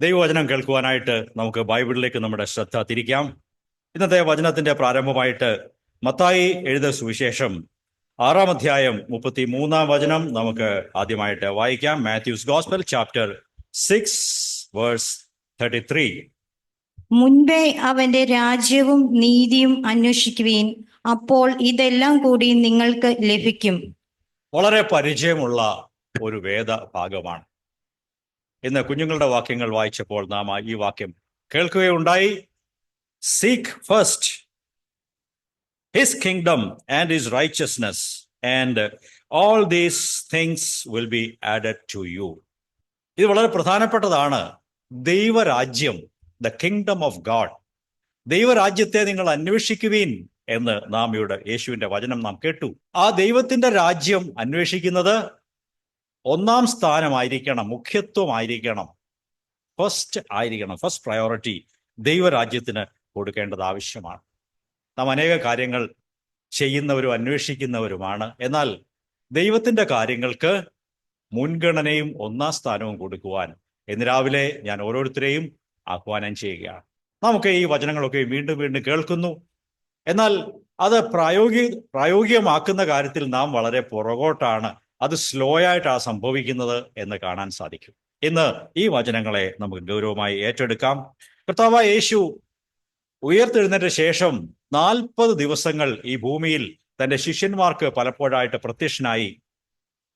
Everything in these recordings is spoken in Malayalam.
ദൈവവചനം കേൾക്കുവാനായിട്ട് നമുക്ക് ബൈബിളിലേക്ക് നമ്മുടെ ശ്രദ്ധ തിരിക്കാം. ഇന്നത്തെ വചനത്തിന്റെ പ്രാരംഭമായിട്ട് മത്തായി എഴുതിയ സുവിശേഷം 6-ാം അധ്യായം 33-ാം വചനം നമുക്ക് ആദ്യമായിട്ട് വായിക്കാം. Matthew's gospel chapter 6 verse 33. മുൻപേ അവന്റെ രാജ്യവും നീതിയും അന്വേഷിക്കുവീൻ, അപ്പോൾ ഇതെല്ലാം കൂടി നിങ്ങൾക്ക് ലഭിക്കും. വളരെ പരിചയമുള്ള ഒരു വേദ ഭാഗമാണ്. ഇന്ന് കുഞ്ഞുങ്ങളുടെ വാക്യങ്ങൾ വായിച്ചപ്പോൾ നാം ഈ വാക്യം കേൾക്കുകയുണ്ടായി. Seek first his kingdom and his righteousness and all these things will be added to you. ഇത് വളരെ പ്രധാനപ്പെട്ടതാണ്. ദൈവരാജ്യം, ദ കിങ്ഡം ഓഫ് ഗാഡ്, ദൈവരാജ്യത്തെ നിങ്ങൾ അന്വേഷിക്കുവീൻ എന്ന് നാം ഇവിടെ യേശുവിന്റെ വചനം നാം കേട്ടു. ആ ദൈവത്തിന്റെ രാജ്യം അന്വേഷിക്കുന്നത് ഒന്നാം സ്ഥാനമായിരിക്കണം, മുഖ്യത്വമായിരിക്കണം, ഫസ്റ്റ് ആയിരിക്കണം. ഫസ്റ്റ് പ്രയോറിറ്റി ദൈവരാജ്യത്തിന് കൊടുക്കേണ്ടത് ആവശ്യമാണ്. നാം അനേക കാര്യങ്ങൾ ചെയ്യുന്നവരും അന്വേഷിക്കുന്നവരുമാണ്. എന്നാൽ ദൈവത്തിന്റെ കാര്യങ്ങൾക്ക് മുൻഗണനയും ഒന്നാം സ്ഥാനവും കൊടുക്കുവാൻ ഇന്ന് രാവിലെ ഞാൻ ഓരോരുത്തരെയും ആഹ്വാനം ചെയ്യുകയാണ്. നമുക്ക് ഈ വചനങ്ങളൊക്കെ വീണ്ടും വീണ്ടും കേൾക്കുന്നു, എന്നാൽ അത് പ്രായോഗികമാക്കുന്ന കാര്യത്തിൽ നാം വളരെ പുറകോട്ടാണ്. അത് സ്ലോ ആയിട്ടാണ് സംഭവിക്കുന്നത് എന്ന് കാണാൻ സാധിക്കും. ഇന്ന് ഈ വചനങ്ങളെ നമുക്ക് ഗൗരവമായി ഏറ്റെടുക്കാം. കർത്താവായ യേശു ഉയർത്തെഴുന്നേറ്റ ശേഷം 40 ദിവസങ്ങൾ ഈ ഭൂമിയിൽ തന്റെ ശിഷ്യന്മാർക്ക് പലപ്പോഴായിട്ട് പ്രത്യക്ഷനായി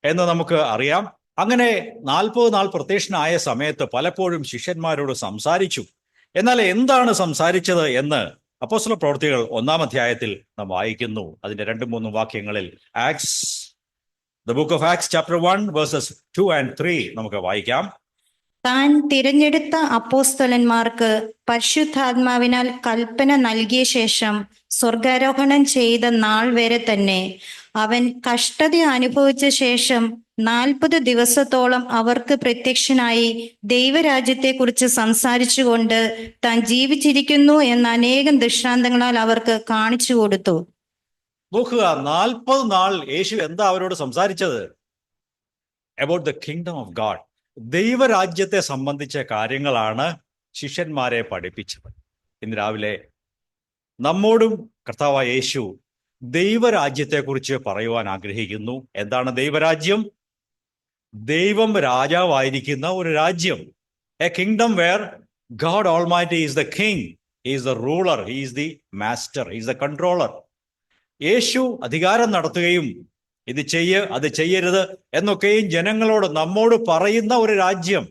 എന്ന് നമുക്ക് അറിയാം. അങ്ങനെ 40 നാൾ പ്രത്യക്ഷനായ സമയത്ത് പലപ്പോഴും ശിഷ്യന്മാരോട് സംസാരിച്ചു. എന്നാൽ എന്താണ് സംസാരിച്ചത് എന്ന് അപ്പോസ്തല പ്രവൃത്തികൾ 1-ാം അധ്യായത്തിൽ നാം വായിക്കുന്നു. അതിന്റെ 2-3 വാക്യങ്ങളിൽ acts, the book of acts chapter 1 versus 2 and 3 നമുക്ക് വായിക്കാം. താൻ തിരഞ്ഞെടുത്ത അപ്പോസ്തലന്മാർക്ക് പരിശുദ്ധാത്മാവിനാൽ കൽപ്പന നൽകിയ ശേഷം സ്വർഗാരോഹണം ചെയ്ത നാൾ വരെ തന്നെ അവൻ കഷ്ടത അനുഭവിച്ച ശേഷം 40 ദിവസത്തോളം അവർക്ക് പ്രത്യക്ഷനായി ദൈവരാജ്യത്തെക്കുറിച്ച് സംസാരിച്ചുകൊണ്ട് താൻ ജീവിച്ചിരിക്കുന്നു എന്ന അനേകം ദൃഷ്ടാന്തങ്ങളാൽ അവർക്ക് കാണിച്ചു കൊടുത്തു. നോക്കുക, 40 നാൾ യേശു എന്താ അവരോട് സംസാരിച്ചത്? About the kingdom of God, ദൈവരാജ്യത്തെ സംബന്ധിച്ച കാര്യങ്ങളാണ് ശിഷ്യന്മാരെ പഠിപ്പിച്ചത്. ഇന്ന് രാവിലെ നമ്മോടും കർത്താവായ യേശു ദൈവരാജ്യത്തെക്കുറിച്ച് പറയുവാൻ ആഗ്രഹിക്കുന്നു. എന്താണ് ദൈവരാജ്യം? ദൈവം രാജാവായിരിക്കുന്ന ഒരു രാജ്യം. A kingdom where God almighty is the king, is the ruler, is the master, is the controller. Yeshu അധികാരം നടത്തുകയും ഇത് ചെയ്യ് അത് ചെയ്യരുത് എന്നൊക്കെയും ജനങ്ങളോട് നമ്മോട് പറയുന്ന ഒരു രാജ്യം.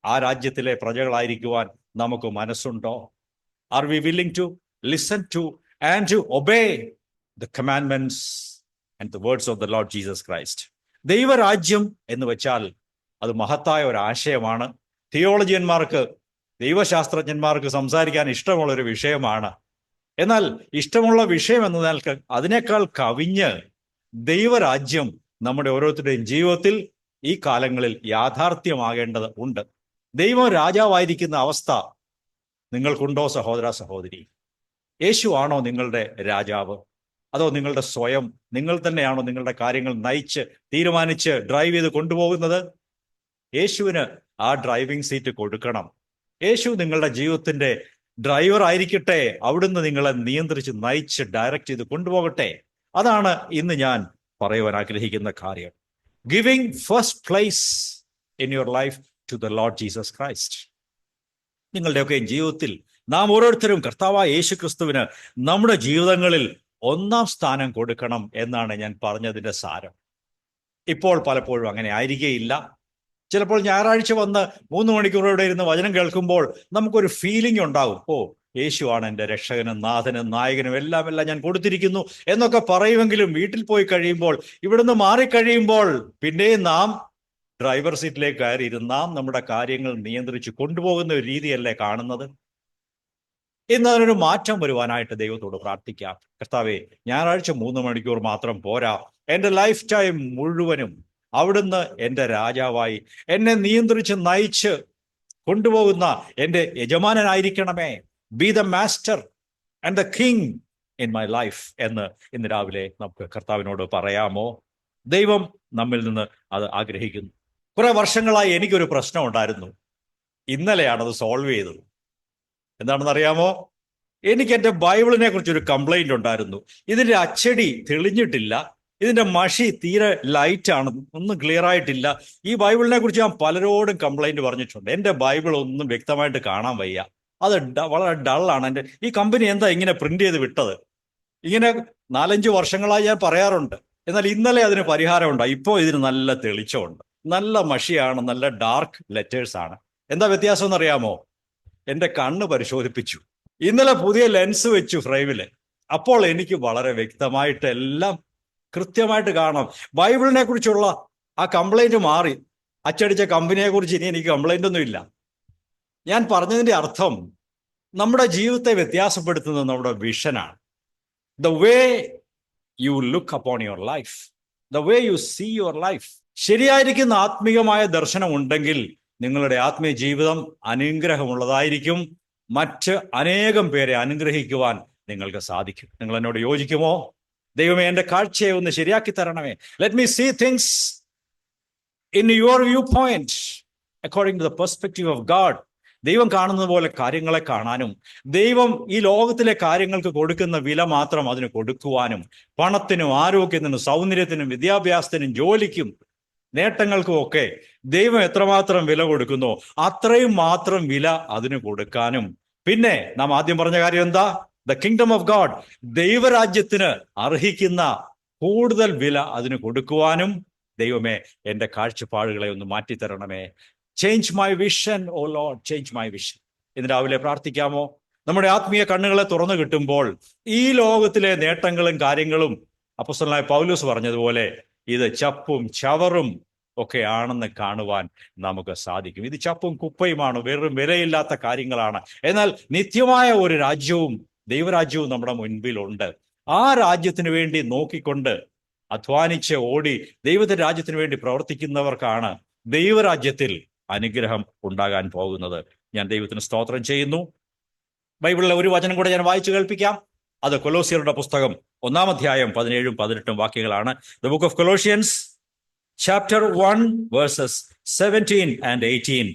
ആ രാജ്യത്തിലെ പ്രജകളായിരിക്കുവാൻ നമുക്ക് മനസ്സുണ്ടോ? Are we willing to listen to and to obey the commandments and the words of the Lord Jesus Christ? ദൈവരാജ്യം എന്ന് വെച്ചാൽ അത് മഹത്തായ ഒരു ആശയമാണ്. തിയോളജിയന്മാർക്ക്, ദൈവശാസ്ത്രജ്ഞന്മാർക്ക് സംസാരിക്കാൻ ഇഷ്ടമുള്ളൊരു വിഷയമാണ്. എന്നാൽ ഇഷ്ടമുള്ള വിഷയം എന്നതിനാൽ അതിനേക്കാൾ കവിഞ്ഞ് ദൈവരാജ്യം നമ്മുടെ ഓരോരുത്തരുടെയും ജീവിതത്തിൽ ഈ കാലങ്ങളിൽ യാഥാർത്ഥ്യമാകേണ്ടത് ഉണ്ട്. ദൈവം രാജാവായിരിക്കുന്ന അവസ്ഥ നിങ്ങൾക്കുണ്ടോ സഹോദര സഹോദരി? യേശു ആണോ നിങ്ങളുടെ രാജാവ്? അതോ നിങ്ങളുടെ സ്വയം, നിങ്ങൾ തന്നെയാണോ നിങ്ങളുടെ കാര്യങ്ങൾ നയിച്ച് തീരുമാനിച്ച് ഡ്രൈവ് ചെയ്ത് കൊണ്ടുപോകുന്നത്? യേശുവിന് ആ ഡ്രൈവിംഗ് സീറ്റ് കൊടുക്കണം. യേശു നിങ്ങളുടെ ജീവിതത്തിന്റെ ഡ്രൈവർ ആയിരിക്കട്ടെ. അവിടുന്ന് നിങ്ങളെ നിയന്ത്രിച്ച് നയിച്ച് ഡയറക്റ്റ് ചെയ്ത് കൊണ്ടുപോകട്ടെ. അതാണ് ഇന്ന് ഞാൻ പറയുവാൻ ആഗ്രഹിക്കുന്ന കാര്യം. Giving first place in your life to the Lord Jesus Christ. നിങ്ങളുടെയൊക്കെ ജീവിതത്തിൽ നാം ഓരോരുത്തരും കർത്താവായ യേശു ക്രിസ്തുവിന് നമ്മുടെ ജീവിതങ്ങളിൽ ഒന്നാം സ്ഥാനം കൊടുക്കണം എന്നാണ് ഞാൻ പറഞ്ഞതിന്റെ സാരം. ഇപ്പോൾ പലപ്പോഴും അങ്ങനെ ആയിരിക്കുകയില്ല. ചിലപ്പോൾ ഞായറാഴ്ച വന്ന് 3 മണിക്കൂർ ഇവിടെ ഇരുന്ന് വചനം കേൾക്കുമ്പോൾ നമുക്കൊരു ഫീലിംഗ് ഉണ്ടാകും, ഓ യേശുവാണ് എൻ്റെ രക്ഷകനും നാഥനും നായകനും എല്ലാം ഞാൻ കൊടുത്തിരിക്കുന്നു എന്നൊക്കെ പറയുമെങ്കിലും വീട്ടിൽ പോയി കഴിയുമ്പോൾ, ഇവിടുന്ന് മാറിക്കഴിയുമ്പോൾ പിന്നെയും നാം ഡ്രൈവർ സീറ്റിലേക്ക് കയറി ഇരുന്നാം നമ്മുടെ കാര്യങ്ങൾ നിയന്ത്രിച്ച് കൊണ്ടുപോകുന്ന ഒരു രീതിയല്ലേ കാണുന്നത്? ഇന്ന് അതിനൊരു മാറ്റം വരുവാനായിട്ട് ദൈവത്തോട് പ്രാർത്ഥിക്കാം. കർത്താവേ, ഞായറാഴ്ച 3 മണിക്കൂർ മാത്രം പോരാ, എൻ്റെ ലൈഫ് ടൈം മുഴുവനും അവിടുന്ന് എൻ്റെ രാജാവായി എന്നെ നിയന്ത്രിച്ച് നയിച്ച് കൊണ്ടുപോകുന്ന എൻ്റെ യജമാനനായിരിക്കണമേ. Be the master and the king in my life എന്ന് ഇന്ന് രാവിലെ നമുക്ക് കർത്താവിനോട് പറയാമോ? ദൈവം നമ്മിൽ നിന്ന് അത് ആഗ്രഹിക്കുന്നു. കുറെ വർഷങ്ങളായി എനിക്കൊരു പ്രശ്നം ഉണ്ടായിരുന്നു. ഇന്നലെയാണ് അത് സോൾവ് ചെയ്തത്. എന്താണെന്ന് അറിയാമോ? എനിക്ക് എൻ്റെ ബൈബിളിനെ കുറിച്ചൊരു കംപ്ലൈന്റ് ഉണ്ടായിരുന്നു. ഇതിന്റെ അച്ചടി തെളിഞ്ഞിട്ടില്ല, ഇതിന്റെ മഷി തീരെ ലൈറ്റാണ്, ഒന്നും ക്ലിയർ ആയിട്ടില്ല. ഈ ബൈബിളിനെ കുറിച്ച് ഞാൻ പലരോടും കംപ്ലൈന്റ് പറഞ്ഞിട്ടുണ്ട്. എൻ്റെ ബൈബിൾ ഒന്നും വ്യക്തമായിട്ട് കാണാൻ വയ്യ, അത് വളരെ ഡള്ളാണ്. ഈ കമ്പനി എന്താ ഇങ്ങനെ പ്രിന്റ് ചെയ്ത് വിട്ടത്? ഇങ്ങനെ 4-5 വർഷങ്ങളായി ഞാൻ പറയാറുണ്ട്. എന്നാൽ ഇന്നലെ അതിന് പരിഹാരമുണ്ടായി. ഇപ്പോൾ ഇതിന് നല്ല തെളിച്ചമുണ്ട്, നല്ല മഷിയാണ്, നല്ല ഡാർക്ക് ലെറ്റേഴ്സ് ആണ്. എന്താ വ്യത്യാസം എന്നറിയാമോ? എൻ്റെ കണ്ണ് പരിശോധിപ്പിച്ചു, ഇന്നലെ പുതിയ ലെൻസ് വെച്ചു ഫ്രെയിമില്. അപ്പോൾ എനിക്ക് വളരെ വ്യക്തമായിട്ട് എല്ലാം കൃത്യമായിട്ട് കാണാം. ബൈബിളിനെ കുറിച്ചുള്ള ആ കംപ്ലൈന്റ് മാറി. അച്ചടിച്ച കമ്പനിയെ കുറിച്ച് ഇനി എനിക്ക് കംപ്ലൈന്റ് ഒന്നും ഇല്ല. ഞാൻ പറഞ്ഞതിന്റെ അർത്ഥം, നമ്മുടെ ജീവിതത്തെ വ്യത്യാസപ്പെടുത്തുന്നത് നമ്മുടെ വിഷനാണ്. The way you look upon your life, the way you see your life. ശരിയായിരിക്കുന്ന ആത്മീയമായ ദർശനം ഉണ്ടെങ്കിൽ നിങ്ങളുടെ ആത്മീയ ജീവിതം അനുഗ്രഹമുള്ളതായിരിക്കും. മറ്റ് അനേകം പേരെ അനുഗ്രഹിക്കുവാൻ നിങ്ങൾക്ക് സാധിക്കും. നിങ്ങൾ എന്നോട് യോജിക്കുമോ? ദൈവമേ, എൻ്റെ കാഴ്ചയെ ഒന്ന് ശരിയാക്കി തരണമേ. Let me see things in your view point according to the perspective of God. ദൈവം കാണുന്നത് പോലെ കാര്യങ്ങളെ കാണാനും, ദൈവം ഈ ലോകത്തിലെ കാര്യങ്ങൾക്ക് കൊടുക്കുന്ന വില മാത്രം അതിന് കൊടുക്കുവാനും, പണത്തിനും ആരോഗ്യത്തിനും സൗന്ദര്യത്തിനും വിദ്യാഭ്യാസത്തിനും ജോലിക്കും നേട്ടങ്ങൾക്കും ഒക്കെ ദൈവം എത്രമാത്രം വില കൊടുക്കുന്നോ അത്രയും മാത്രം വില അതിന് കൊടുക്കാനും. പിന്നെ നാം ആദ്യം പറഞ്ഞ കാര്യം എന്താ? ദ കിങ്ഡം ഓഫ് ഗാഡ്, ദൈവരാജ്യത്തിന് അർഹിക്കുന്ന കൂടുതൽ വില അതിന് കൊടുക്കുവാനും ദൈവമേ എൻ്റെ കാഴ്ചപ്പാടുകളെ ഒന്ന് മാറ്റിത്തരണമേ. Change my vision, O Lord, change my vision. ഇന്ന് രാവിലെ പ്രാർത്ഥിക്കാമോ? നമ്മുടെ ആത്മീയ കണ്ണുകളെ തുറന്നു കിട്ടുമ്പോൾ ഈ ലോകത്തിലെ നേട്ടങ്ങളും കാര്യങ്ങളും അപ്പോസ്തലനായ പൗലോസ് പറഞ്ഞതുപോലെ ഇത് ചപ്പും ചവറും ഒക്കെ ആണെന്ന് കാണുവാൻ നമുക്ക് സാധിക്കും. ഇത് ചപ്പും കുപ്പയുമാണ്, വെറും വിലയില്ലാത്ത കാര്യങ്ങളാണ്. എന്നാൽ നിത്യമായ ഒരു രാജ്യവും ദൈവരാജ്യവും നമ്മുടെ മുൻപിലുണ്ട്. ആ രാജ്യത്തിന് വേണ്ടി നോക്കിക്കൊണ്ട് അധ്വാനിച്ച് ഓടി ദൈവത്തിന്റെ രാജ്യത്തിന് വേണ്ടി പ്രവർത്തിക്കുന്നവർക്കാണ് ദൈവരാജ്യത്തിൽ അനുഗ്രഹം ഉണ്ടാകാൻ പോകുന്നത്. ഞാൻ ദൈവത്തിന് സ്തോത്രം ചെയ്യുന്നു. ബൈബിളിലെ ഒരു വചനം കൂടെ ഞാൻ വായിച്ചു കേൾപ്പിക്കാം. അത് കൊലോസ്യരുടെ പുസ്തകം 1-ാം അധ്യായം 17-18 വാക്യങ്ങളാണ്. The book of Colossians chapter 1 versus 17 and 18.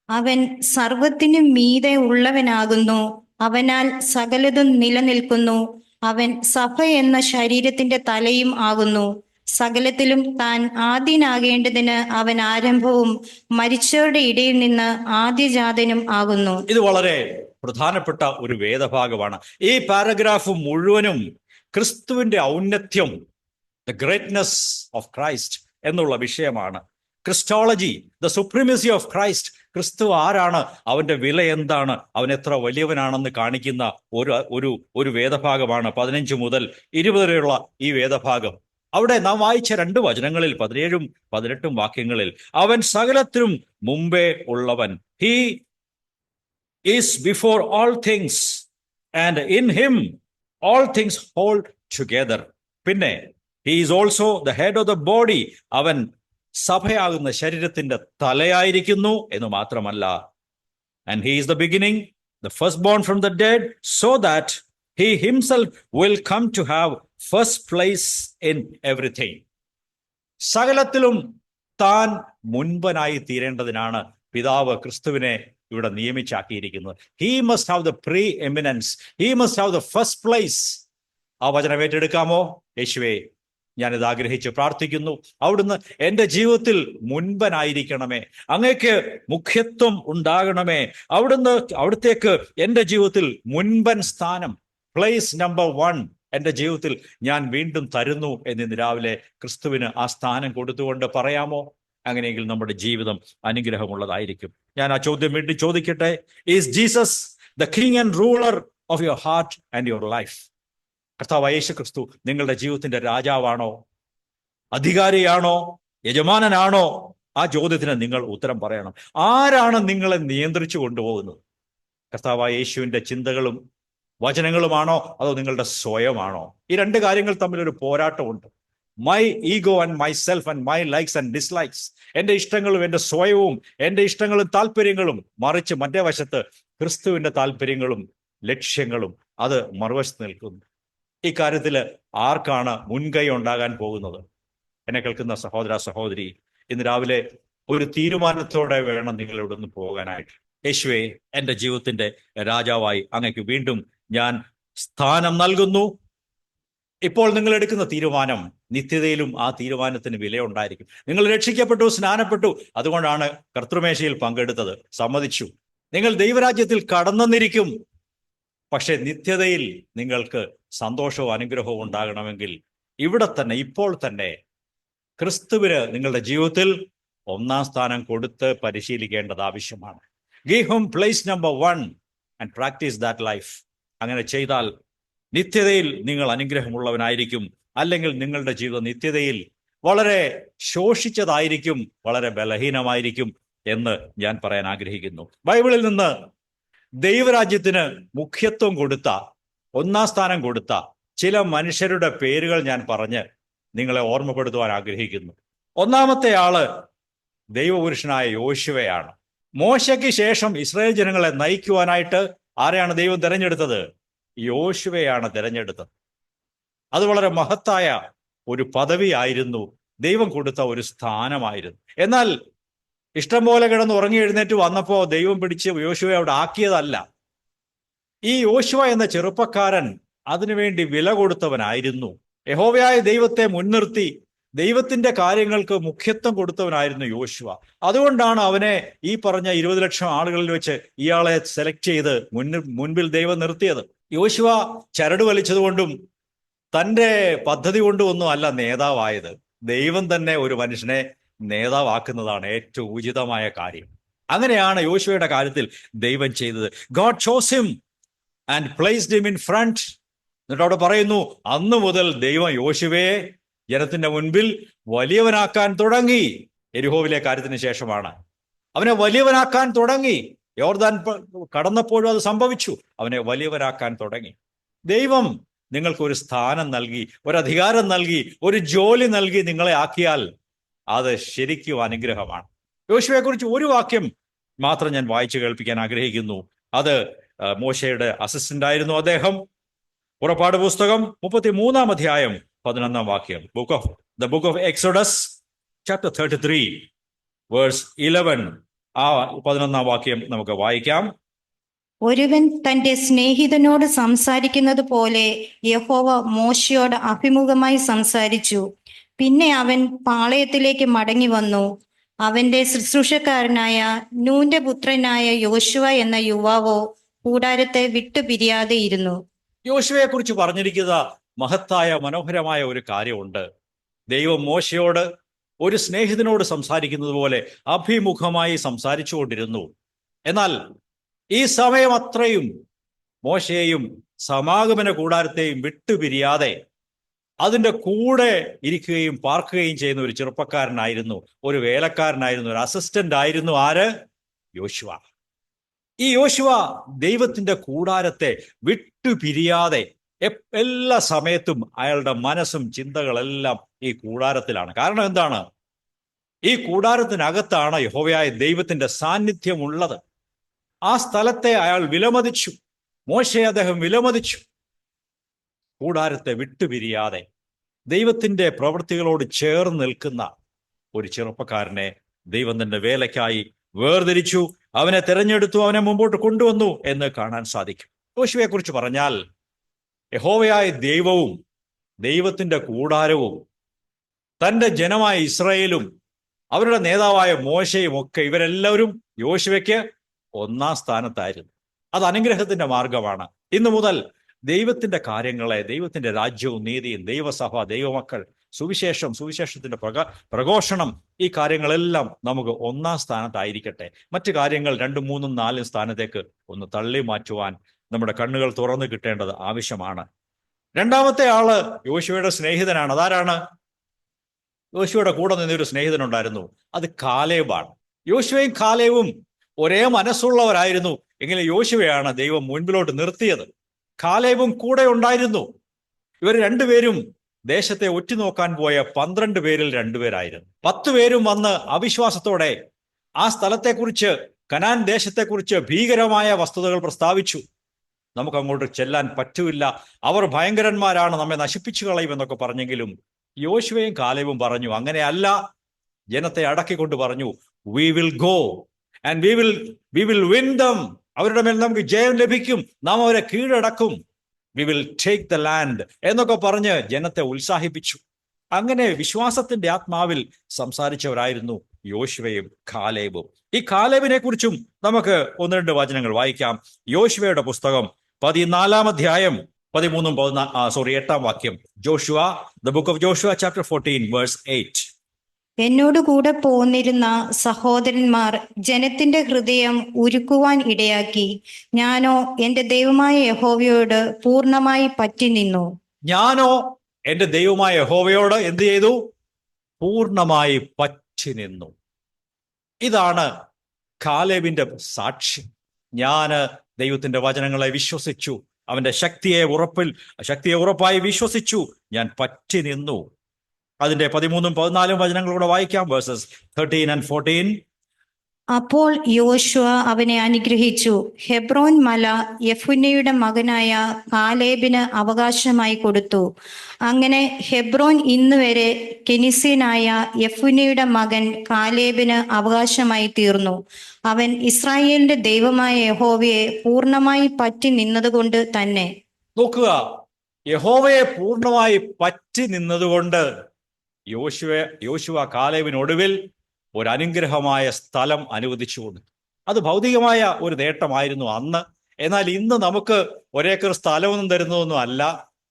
അവൻ സർവത്തിനും മീതെ ഉള്ളവനാകുന്നു, അവനാൽ സകലതും നിലനിൽക്കുന്നു. അവൻ സഭ എന്ന ശരീരത്തിന്റെ തലയും ആകുന്നു. സകലത്തിലും താൻ ആദ്യനാകേണ്ടതിന് അവൻ ആരംഭവും മരിച്ചവരുടെ ഇടയിൽ നിന്ന് ആദ്യജാതനും ആകുന്നു. ഇത് വളരെ പ്രധാനപ്പെട്ട ഒരു വേദഭാഗമാണ്. ഈ പാരഗ്രാഫ് മുഴുവനും ക്രിസ്തുവിന്റെ ഔന്നത്യം, ദ ഗ്രേറ്റ്നെസ് ഓഫ് ക്രൈസ്റ്റ് എന്നുള്ള വിഷയമാണ്. Christology, the supremacy of Christ. ക്രിസ്തു ആരാണ്, അവന്റെ വില എന്താണ്, അവൻ എത്ര വലിയവനാണെന്ന് കാണിക്കുന്ന ഒരു വേദഭാഗമാണ് 15 മുതൽ 20 വരെയുള്ള ഈ വേദഭാഗം. അവിടെ നാം വായിച്ച 2 വചനങ്ങളിൽ 17-ഉം 18-ഉം വാക്യങ്ങളിൽ അവൻ സകലത്തിനും മുമ്പേ ഉള്ളവൻ, he is before all things and in him all things hold together. പിന്നെ he is also the head of the body, അവൻ സഭയാകുന്ന ശരീരത്തിന്റെ തലയായിരിക്കുന്നു എന്ന് മാത്രമല്ല, and he is the beginning, the first born from the dead, so that he himself will come to have first place in everything. സകലത്തിലും താൻ മുൻപനായി തീരേണ്ടതിനാണ് പിതാവ് ക്രിസ്തുവിനെ ഇവിടെ നിയമിച്ചാക്കിയിരിക്കുന്നത്. he must have the pre-eminence, he must have the first place. ആ വചനം ഏറ്റെടുക്കാമോ? യേശുവേ, ഞാനിത് ആഗ്രഹിച്ച് പ്രാർത്ഥിക്കുന്നു. അവിടുന്ന് എൻ്റെ ജീവിതത്തിൽ മുൻപനായിരിക്കണമേ, അങ്ങേക്ക് മുഖ്യത്വം ഉണ്ടാകണമേ. അവിടുത്തേക്ക് എൻ്റെ ജീവിതത്തിൽ മുൻപൻ സ്ഥാനം, പ്ലേസ് നമ്പർ 1 എൻ്റെ ജീവിതത്തിൽ ഞാൻ വീണ്ടും തരുന്നു എന്ന് രാവിലെ ക്രിസ്തുവിന് ആ സ്ഥാനം കൊടുത്തുകൊണ്ട് പറയാമോ? അങ്ങനെയെങ്കിൽ നമ്മുടെ ജീവിതം അനുഗ്രഹമുള്ളതായിരിക്കും. ഞാൻ ആ ചോദ്യം വീണ്ടും ചോദിക്കട്ടെ. Is Jesus the king and ruler of your heart and your life? കർത്താവായ യേശു ക്രിസ്തു നിങ്ങളുടെ ജീവിതത്തിന്റെ രാജാവാണോ, അധികാരിയാണോ, യജമാനനാണോ? ആ ചോദ്യത്തിന് നിങ്ങൾ ഉത്തരം പറയണം. ആരാണ് നിങ്ങളെ നിയന്ത്രിച്ചു കൊണ്ടുപോകുന്നത്? കർത്താവായ യേശുവിന്റെ ചിന്തകളും വചനങ്ങളുമാണോ, അതോ നിങ്ങളുടെ സ്വയമാണോ? ഈ 2 കാര്യങ്ങൾ തമ്മിൽ ഒരു പോരാട്ടമുണ്ട്. My ego and my self and my likes and dislikes. എൻ്റെ ഇഷ്ടങ്ങളും എൻ്റെ സ്വയവും എൻ്റെ ഇഷ്ടങ്ങളും താല്പര്യങ്ങളും, മറിച്ച് മറ്റേ വശത്ത് ക്രിസ്തുവിന്റെ താല്പര്യങ്ങളും ലക്ഷ്യങ്ങളും, അത് മറുവശത്ത് നിൽക്കുന്നു. ഈ കാര്യത്തിൽ ആർക്കാണ് മുൻകൈ ഉണ്ടാകാൻ പോകുന്നത്? എന്നെ കേൾക്കുന്ന സഹോദര സഹോദരി, ഇന്ന് രാവിലെ ഒരു തീരുമാനത്തോടെ വേണം നിങ്ങൾ ഇവിടെ നിന്ന് പോകാനായിട്ട്. യേശുവേ, എൻ്റെ ജീവിതത്തിന്റെ രാജാവായി അങ്ങക്ക് വീണ്ടും ഞാൻ സ്ഥാനം നൽകുന്നു. ഇപ്പോൾ നിങ്ങൾ എടുക്കുന്ന തീരുമാനം നിത്യതയിലും ആ തീരുമാനത്തിന് വിലയുണ്ടായിരിക്കും. നിങ്ങൾ രക്ഷിക്കപ്പെട്ടു, സ്നാനപ്പെട്ടു, അതുകൊണ്ടാണ് കർത്തൃമേശയിൽ പങ്കെടുത്തത്, സമ്മതിച്ചു. നിങ്ങൾ ദൈവരാജ്യത്തിൽ കടന്നെന്നിരിക്കും. പക്ഷെ നിത്യതയിൽ നിങ്ങൾക്ക് സന്തോഷവും അനുഗ്രഹവും ഉണ്ടാകണമെങ്കിൽ ഇവിടെ തന്നെ, ഇപ്പോൾ തന്നെ ക്രിസ്തുവിന് നിങ്ങളുടെ ജീവിതത്തിൽ ഒന്നാം സ്ഥാനം കൊടുത്ത് പരിശീലിക്കേണ്ടത് ആവശ്യമാണ്. Give him place number 1 and practice that life. അങ്ങനെ ചെയ്താൽ നിത്യതയിൽ നിങ്ങൾ അനുഗ്രഹമുള്ളവനായിരിക്കും. അല്ലെങ്കിൽ നിങ്ങളുടെ ജീവിതം നിത്യതയിൽ വളരെ ശോഷിച്ചതായിരിക്കും, വളരെ ബലഹീനമായിരിക്കും എന്ന് ഞാൻ പറയാൻ ആഗ്രഹിക്കുന്നു. ബൈബിളിൽ നിന്ന് ദൈവരാജ്യത്തിന് മുഖ്യത്വം കൊടുത്ത, ഒന്നാം സ്ഥാനം കൊടുത്ത ചില മനുഷ്യരുടെ പേരുകൾ ഞാൻ പറഞ്ഞ് നിങ്ങളെ ഓർമ്മപ്പെടുത്തുവാൻ ആഗ്രഹിക്കുന്നു. ഒന്നാമത്തെ ആള് ദൈവപുരുഷനായ യോശുവയാണ്. മോശയ്ക്ക് ശേഷം ഇസ്രായേൽ ജനങ്ങളെ നയിക്കുവാനായിട്ട് ആരെയാണ് ദൈവം തിരഞ്ഞെടുത്തത്? യോശുവയാണ് തിരഞ്ഞെടുത്തത്. അത് വളരെ മഹത്തായ ഒരു പദവിയായിരുന്നു, ദൈവം കൊടുത്ത ഒരു സ്ഥാനമായിരുന്നു. എന്നാൽ ഇഷ്ടം പോലെ കിടന്ന് ഉറങ്ങി എഴുന്നേറ്റ് വന്നപ്പോൾ ദൈവം പിടിച്ച് യോശുവയെ അവിടെ ആക്കിയതല്ല. ഈ യോശുവ എന്ന ചെറുപ്പക്കാരൻ അതിനുവേണ്ടി വില കൊടുത്തവനായിരുന്നു. യഹോവയായ ദൈവത്തെ മുൻനിർത്തി ദൈവത്തിന്റെ കാര്യങ്ങൾക്ക് മുഖ്യത്വം കൊടുത്തവനായിരുന്നു യോശുവ. അതുകൊണ്ടാണ് അവനെ ഈ പറഞ്ഞ 20 ലക്ഷം ആളുകളിൽ വെച്ച് ഇയാളെ സെലക്ട് ചെയ്ത് മുൻപിൽ ദൈവം നിർത്തിയത്. യോശുവ ചരട് വലിച്ചതുകൊണ്ടും തൻ്റെ പദ്ധതി കൊണ്ടും ഒന്നും അല്ല നേതാവായത്. ദൈവം തന്നെ ഒരു മനുഷ്യനെ നേതാവാക്കുന്നതാണ് ഏറ്റവും ഉചിതമായ കാര്യം. അങ്ങനെയാണ് യോശുവയുടെ കാര്യത്തിൽ ദൈവം ചെയ്തത്. God chose him and placed him in front. എന്നിട്ട് അവിടെ പറയുന്നു, അന്നു മുതൽ ദൈവം യോശുവയെ ജനത്തിന്റെ മുൻപിൽ വലിയവനാക്കാൻ തുടങ്ങി. യെരിഹോവിലെ കാര്യത്തിന് ശേഷമാണ് അവനെ വലിയവനാക്കാൻ തുടങ്ങി. യോർദാൻ കടന്നപ്പോഴും അത് സംഭവിച്ചു. അവനെ വലിയവനാക്കാൻ തുടങ്ങി. ദൈവം നിങ്ങൾക്കൊരു സ്ഥാനം നൽകി, ഒരു അധികാരം നൽകി, ഒരു ജോലി നൽകി നിങ്ങളെ ആക്കിയാൽ അത് ശരിക്കും അനുഗ്രഹമാണ്. യോശുവയെ കുറിച്ച് ഒരു വാക്യം മാത്രം ഞാൻ വായിച്ചു കേൾപ്പിക്കാൻ ആഗ്രഹിക്കുന്നു. അത് മോശയുടെ അസിസ്റ്റന്റ് ആയിരുന്നു അദ്ദേഹം. പുറപ്പാട് പുസ്തകം 33-ാം അധ്യായം 11-ാം വാക്യം. The book of Exodus chapter 33 verse 11. ആ 11-ാം വാക്യം നമുക്ക് വായിക്കാം. ഒരുവൻ തന്റെ സ്നേഹിതനോട് സംസാരിക്കുന്നത് പോലെ യഹോവ മോശയോട് അഭിമുഖമായി സംസാരിച്ചു. പിന്നെ അവൻ പാളയത്തിലേക്ക് മടങ്ങി വന്നു. അവന്റെ ശുശ്രൂഷക്കാരനായ നൂന്റെ പുത്രനായ യോശുവ എന്ന യുവാവോ കൂടാരത്തെ വിട്ടുപിരിയാതെ ഇരുന്നു. യോശുവയെ കുറിച്ച് പറഞ്ഞിരിക്കുന്ന മഹത്തായ മനോഹരമായ ഒരു കാര്യമുണ്ട്. ദൈവം മോശയോട് ഒരു സ്നേഹിതനോട് സംസാരിക്കുന്നത് പോലെ അഭിമുഖമായി സംസാരിച്ചു കൊണ്ടിരുന്നു. എന്നാൽ ഈ സമയം അത്രയും മോശയെയും സമാഗമന കൂടാരത്തെയും വിട്ടുപിരിയാതെ അതിൻ്റെ കൂടെ ഇരിക്കുകയും പാർക്കുകയും ചെയ്യുന്ന ഒരു ചെറുപ്പക്കാരനായിരുന്നു, ഒരു വേലക്കാരനായിരുന്നു, ഒരു അസിസ്റ്റന്റ് ആയിരുന്നു. ആര്? യോശുവ. ഈ യോശുവ ദൈവത്തിന്റെ കൂടാരത്തെ വിട്ടുപിരിയാതെ എല്ലാ സമയത്തും അയാളുടെ മനസ്സും ചിന്തകളെല്ലാം ഈ കൂടാരത്തിലാണ്. കാരണം എന്താണ്? ഈ കൂടാരത്തിനകത്താണ് യഹോവയായ ദൈവത്തിന്റെ സാന്നിധ്യം ഉള്ളത്. ആ സ്ഥലത്തെ അയാൾ വിലമതിച്ചു. മോശയെ അദ്ദേഹം വിലമതിച്ചു. കൂടാരത്തെ വിട്ടുപിരിയാതെ ദൈവത്തിന്റെ പ്രവൃത്തികളോട് ചേർന്ന് നിൽക്കുന്ന ഒരു ചെറുപ്പക്കാരനെ ദൈവം തന്റെ വേലയ്ക്കായി വേർതിരിച്ചു, അവനെ തിരഞ്ഞെടുത്തു, അവനെ മുമ്പോട്ട് കൊണ്ടുവന്നു എന്ന് കാണാൻ സാധിക്കും. യോശുവയെ കുറിച്ച് പറഞ്ഞാൽ യഹോവയായ ദൈവവും ദൈവത്തിന്റെ കൂടാരവും തന്റെ ജനമായ ഇസ്രായേലും അവരുടെ നേതാവായ മോശയും ഒക്കെ ഇവരെല്ലാവരും യോശുവയ്ക്ക് ഒന്നാം സ്ഥാനത്തായിരുന്നു. അത് അനുഗ്രഹത്തിന്റെ മാർഗമാണ്. ഇന്നു മുതൽ ദൈവത്തിന്റെ കാര്യങ്ങളെ, ദൈവത്തിന്റെ രാജ്യവും നീതിയും, ദൈവസഭ, ദൈവമക്കൾ, സുവിശേഷത്തിന്റെ പ്രഘോഷണം, ഈ കാര്യങ്ങളെല്ലാം നമുക്ക് ഒന്നാം സ്ഥാനത്തായിരിക്കട്ടെ. മറ്റു കാര്യങ്ങൾ 2, 3, 4 സ്ഥാനത്തേക്ക് ഒന്ന് തള്ളി മാറ്റുവാൻ നമ്മുടെ കണ്ണുകൾ തുറന്നു കിട്ടേണ്ടത് ആവശ്യമാണ്. രണ്ടാമത്തെ ആള് യോശുവയുടെ സ്നേഹിതനാണ്. അതാരാണ്? യോശുവയുടെ കൂടെ നിന്നൊരു സ്നേഹിതനുണ്ടായിരുന്നു. അത് കാലേബാണ്. യോശുവയും കാലേബും ഒരേ മനസ്സുള്ളവരായിരുന്നു. എങ്കിലും യോശുവയാണ് ദൈവം മുൻപിലോട്ട് നിർത്തിയത്. കാലേബും കൂടെ ഉണ്ടായിരുന്നു. ഇവർ രണ്ടുപേരും ദേശത്തെ ഒറ്റുനോക്കാൻ പോയ 12 പേരിൽ 2 പേരായിരുന്നു. 10 പേരും വന്ന് അവിശ്വാസത്തോടെ ആ സ്ഥലത്തെക്കുറിച്ച്, കനാൻ ദേശത്തെക്കുറിച്ച് ഭീകരമായ വസ്തുതകൾ പ്രസ്താവിച്ചു. നമുക്ക് അങ്ങോട്ട് ചെല്ലാൻ പറ്റൂല, അവർ ഭയങ്കരന്മാരാണ്, നമ്മെ നശിപ്പിച്ചു കളയുമെന്നൊക്കെ പറഞ്ഞെങ്കിലും യോശുവയും കാലേബും പറഞ്ഞു, അങ്ങനെയല്ല. ജനത്തെ അടക്കിക്കൊണ്ട് പറഞ്ഞു, we will go and we will win them. അവരുടെ മേൽ നമുക്ക് ജയം ലഭിക്കും, നാം അവരെ കീഴടക്കും. We will take the land എന്നൊക്കെ പറഞ്ഞ് ജനത്തെ ഉത്സാഹിപ്പിച്ചു. അങ്ങനെ വിശ്വാസത്തിന്റെ ആത്മാവിൽ സംസാരിച്ചവരായിരുന്നു യോശുവയും കാലേബും. ഈ കാലേബിനെ കുറിച്ചും നമുക്ക് 1-2 വചനങ്ങൾ വായിക്കാം. യോശുവയുടെ പുസ്തകം 14 അധ്യായം 8 വാക്യം. Joshua, the book of Joshua chapter 14 verse 8. എന്നോട് കൂടെ പോന്നിരുന്ന സഹോദരന്മാർ ജനത്തിന്റെ ഹൃദയം ഉരുക്കുവാൻ ഇടയാക്കി. ഞാനോ എന്റെ ദൈവമായ യഹോവയോട് പൂർണ്ണമായി പറ്റി നിന്നു. ഞാനോ എന്റെ ദൈവമായ യഹോവയോട് എന്ത് ചെയ്തു? പൂർണ്ണമായി പറ്റി നിന്നു. ഇതാണ് കാലേബിന്റെ സാക്ഷ്യം. ഞാന് ദൈവത്തിന്റെ വചനങ്ങളെ വിശ്വസിച്ചു, അവന്റെ ശക്തിയെ ഉറപ്പായി വിശ്വസിച്ചു, ഞാൻ പറ്റി നിന്നു. അതിന്റെ 13-14 വചനങ്ങളൂടെ വായിക്കാം. Versus 13 and 14. അപ്പോൾ യോശുവ അവനെ അനുഗ്രഹിച്ചു. ഹെബ്രോൻ മല യെഫുന്നെയുടെ മകനായ കാലേബിന് അവകാശമായി കൊടുത്തു. അങ്ങനെ ഹെബ്രോൻ ഇന്നുവരെ കെനിസ്യനായ യെഫുന്നെയുടെ മകൻ കാലേബിന് അവകാശമായി തീർന്നു. അവൻ ഇസ്രായേലിന്റെ ദൈവമായ യഹോവയെ പൂർണ്ണമായി പറ്റി നിന്നതുകൊണ്ട് തന്നെ. നോക്കുക, യഹോവയെ പൂർണ്ണമായി പറ്റി നിന്നതുകൊണ്ട് യോശുവ കാലേബിനൊടുവിൽ ഒരു അനുഗ്രഹമായ സ്ഥലം അനുവദിച്ചു കൊടുത്തു. അത് ഭൗതികമായ ഒരു നേട്ടമായിരുന്നു അന്ന്. എന്നാൽ ഇന്ന് നമുക്ക് 1 ഏക്കർ സ്ഥലമൊന്നും തരുന്നതൊന്നും അല്ല.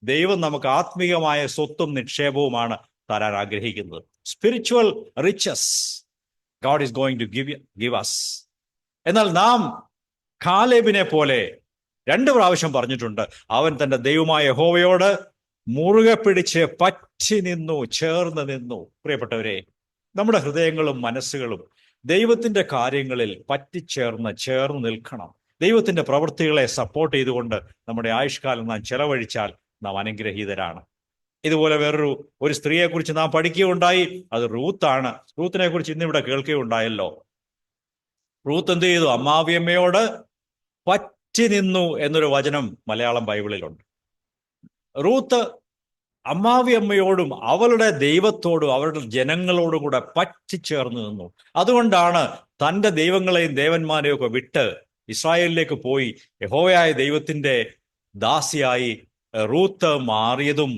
ദൈവം നമുക്ക് ആത്മീയമായ സ്വത്തും നിക്ഷേപവുമാണ് തരാൻ ആഗ്രഹിക്കുന്നത്. Spiritual riches God is going to give us. എന്നാൽ നാം കാലേബിനെ പോലെ 2 പ്രാവശ്യം പറഞ്ഞിട്ടുണ്ട്, അവൻ തന്റെ ദൈവമായ യഹോവയോട് മുറുകെ പിടിച്ച് പറ്റി നിന്നു, ചേർന്ന് നിന്നു. പ്രിയപ്പെട്ടവരെ, നമ്മുടെ ഹൃദയങ്ങളും മനസ്സുകളും ദൈവത്തിന്റെ കാര്യങ്ങളിൽ ചേർന്ന് നിൽക്കണം. ദൈവത്തിന്റെ പ്രവൃത്തികളെ സപ്പോർട്ട് ചെയ്തുകൊണ്ട് നമ്മുടെ ആയുഷ്കാലം നാം ചെലവഴിച്ചാൽ നാം അനുഗ്രഹീതരാണ്. ഇതുപോലെ ഒരു സ്ത്രീയെക്കുറിച്ച് നാം പഠിക്കുകയുണ്ടായി. അത് റൂത്താണ്. റൂത്തിനെ കുറിച്ച് ഇന്നിവിടെ കേൾക്കുകയുണ്ടായല്ലോ. റൂത്ത് എന്ത് ചെയ്തു? അമ്മാവിയമ്മയോട് പറ്റി നിന്നു എന്നൊരു വചനം മലയാളം ബൈബിളിലുണ്ട്. റൂത്ത് അമ്മാവിയമ്മയോടും അവളുടെ ദൈവത്തോടും അവരുടെ ജനങ്ങളോടും കൂടെ പറ്റിച്ചേർന്ന് നിന്നു. അതുകൊണ്ടാണ് തൻ്റെ ദൈവങ്ങളെയും ദേവന്മാരെയും ഒക്കെ വിട്ട് ഇസ്രായേലിലേക്ക് പോയി യഹോവയായ ദൈവത്തിന്റെ ദാസിയായി റൂത്ത് മാറിയതും.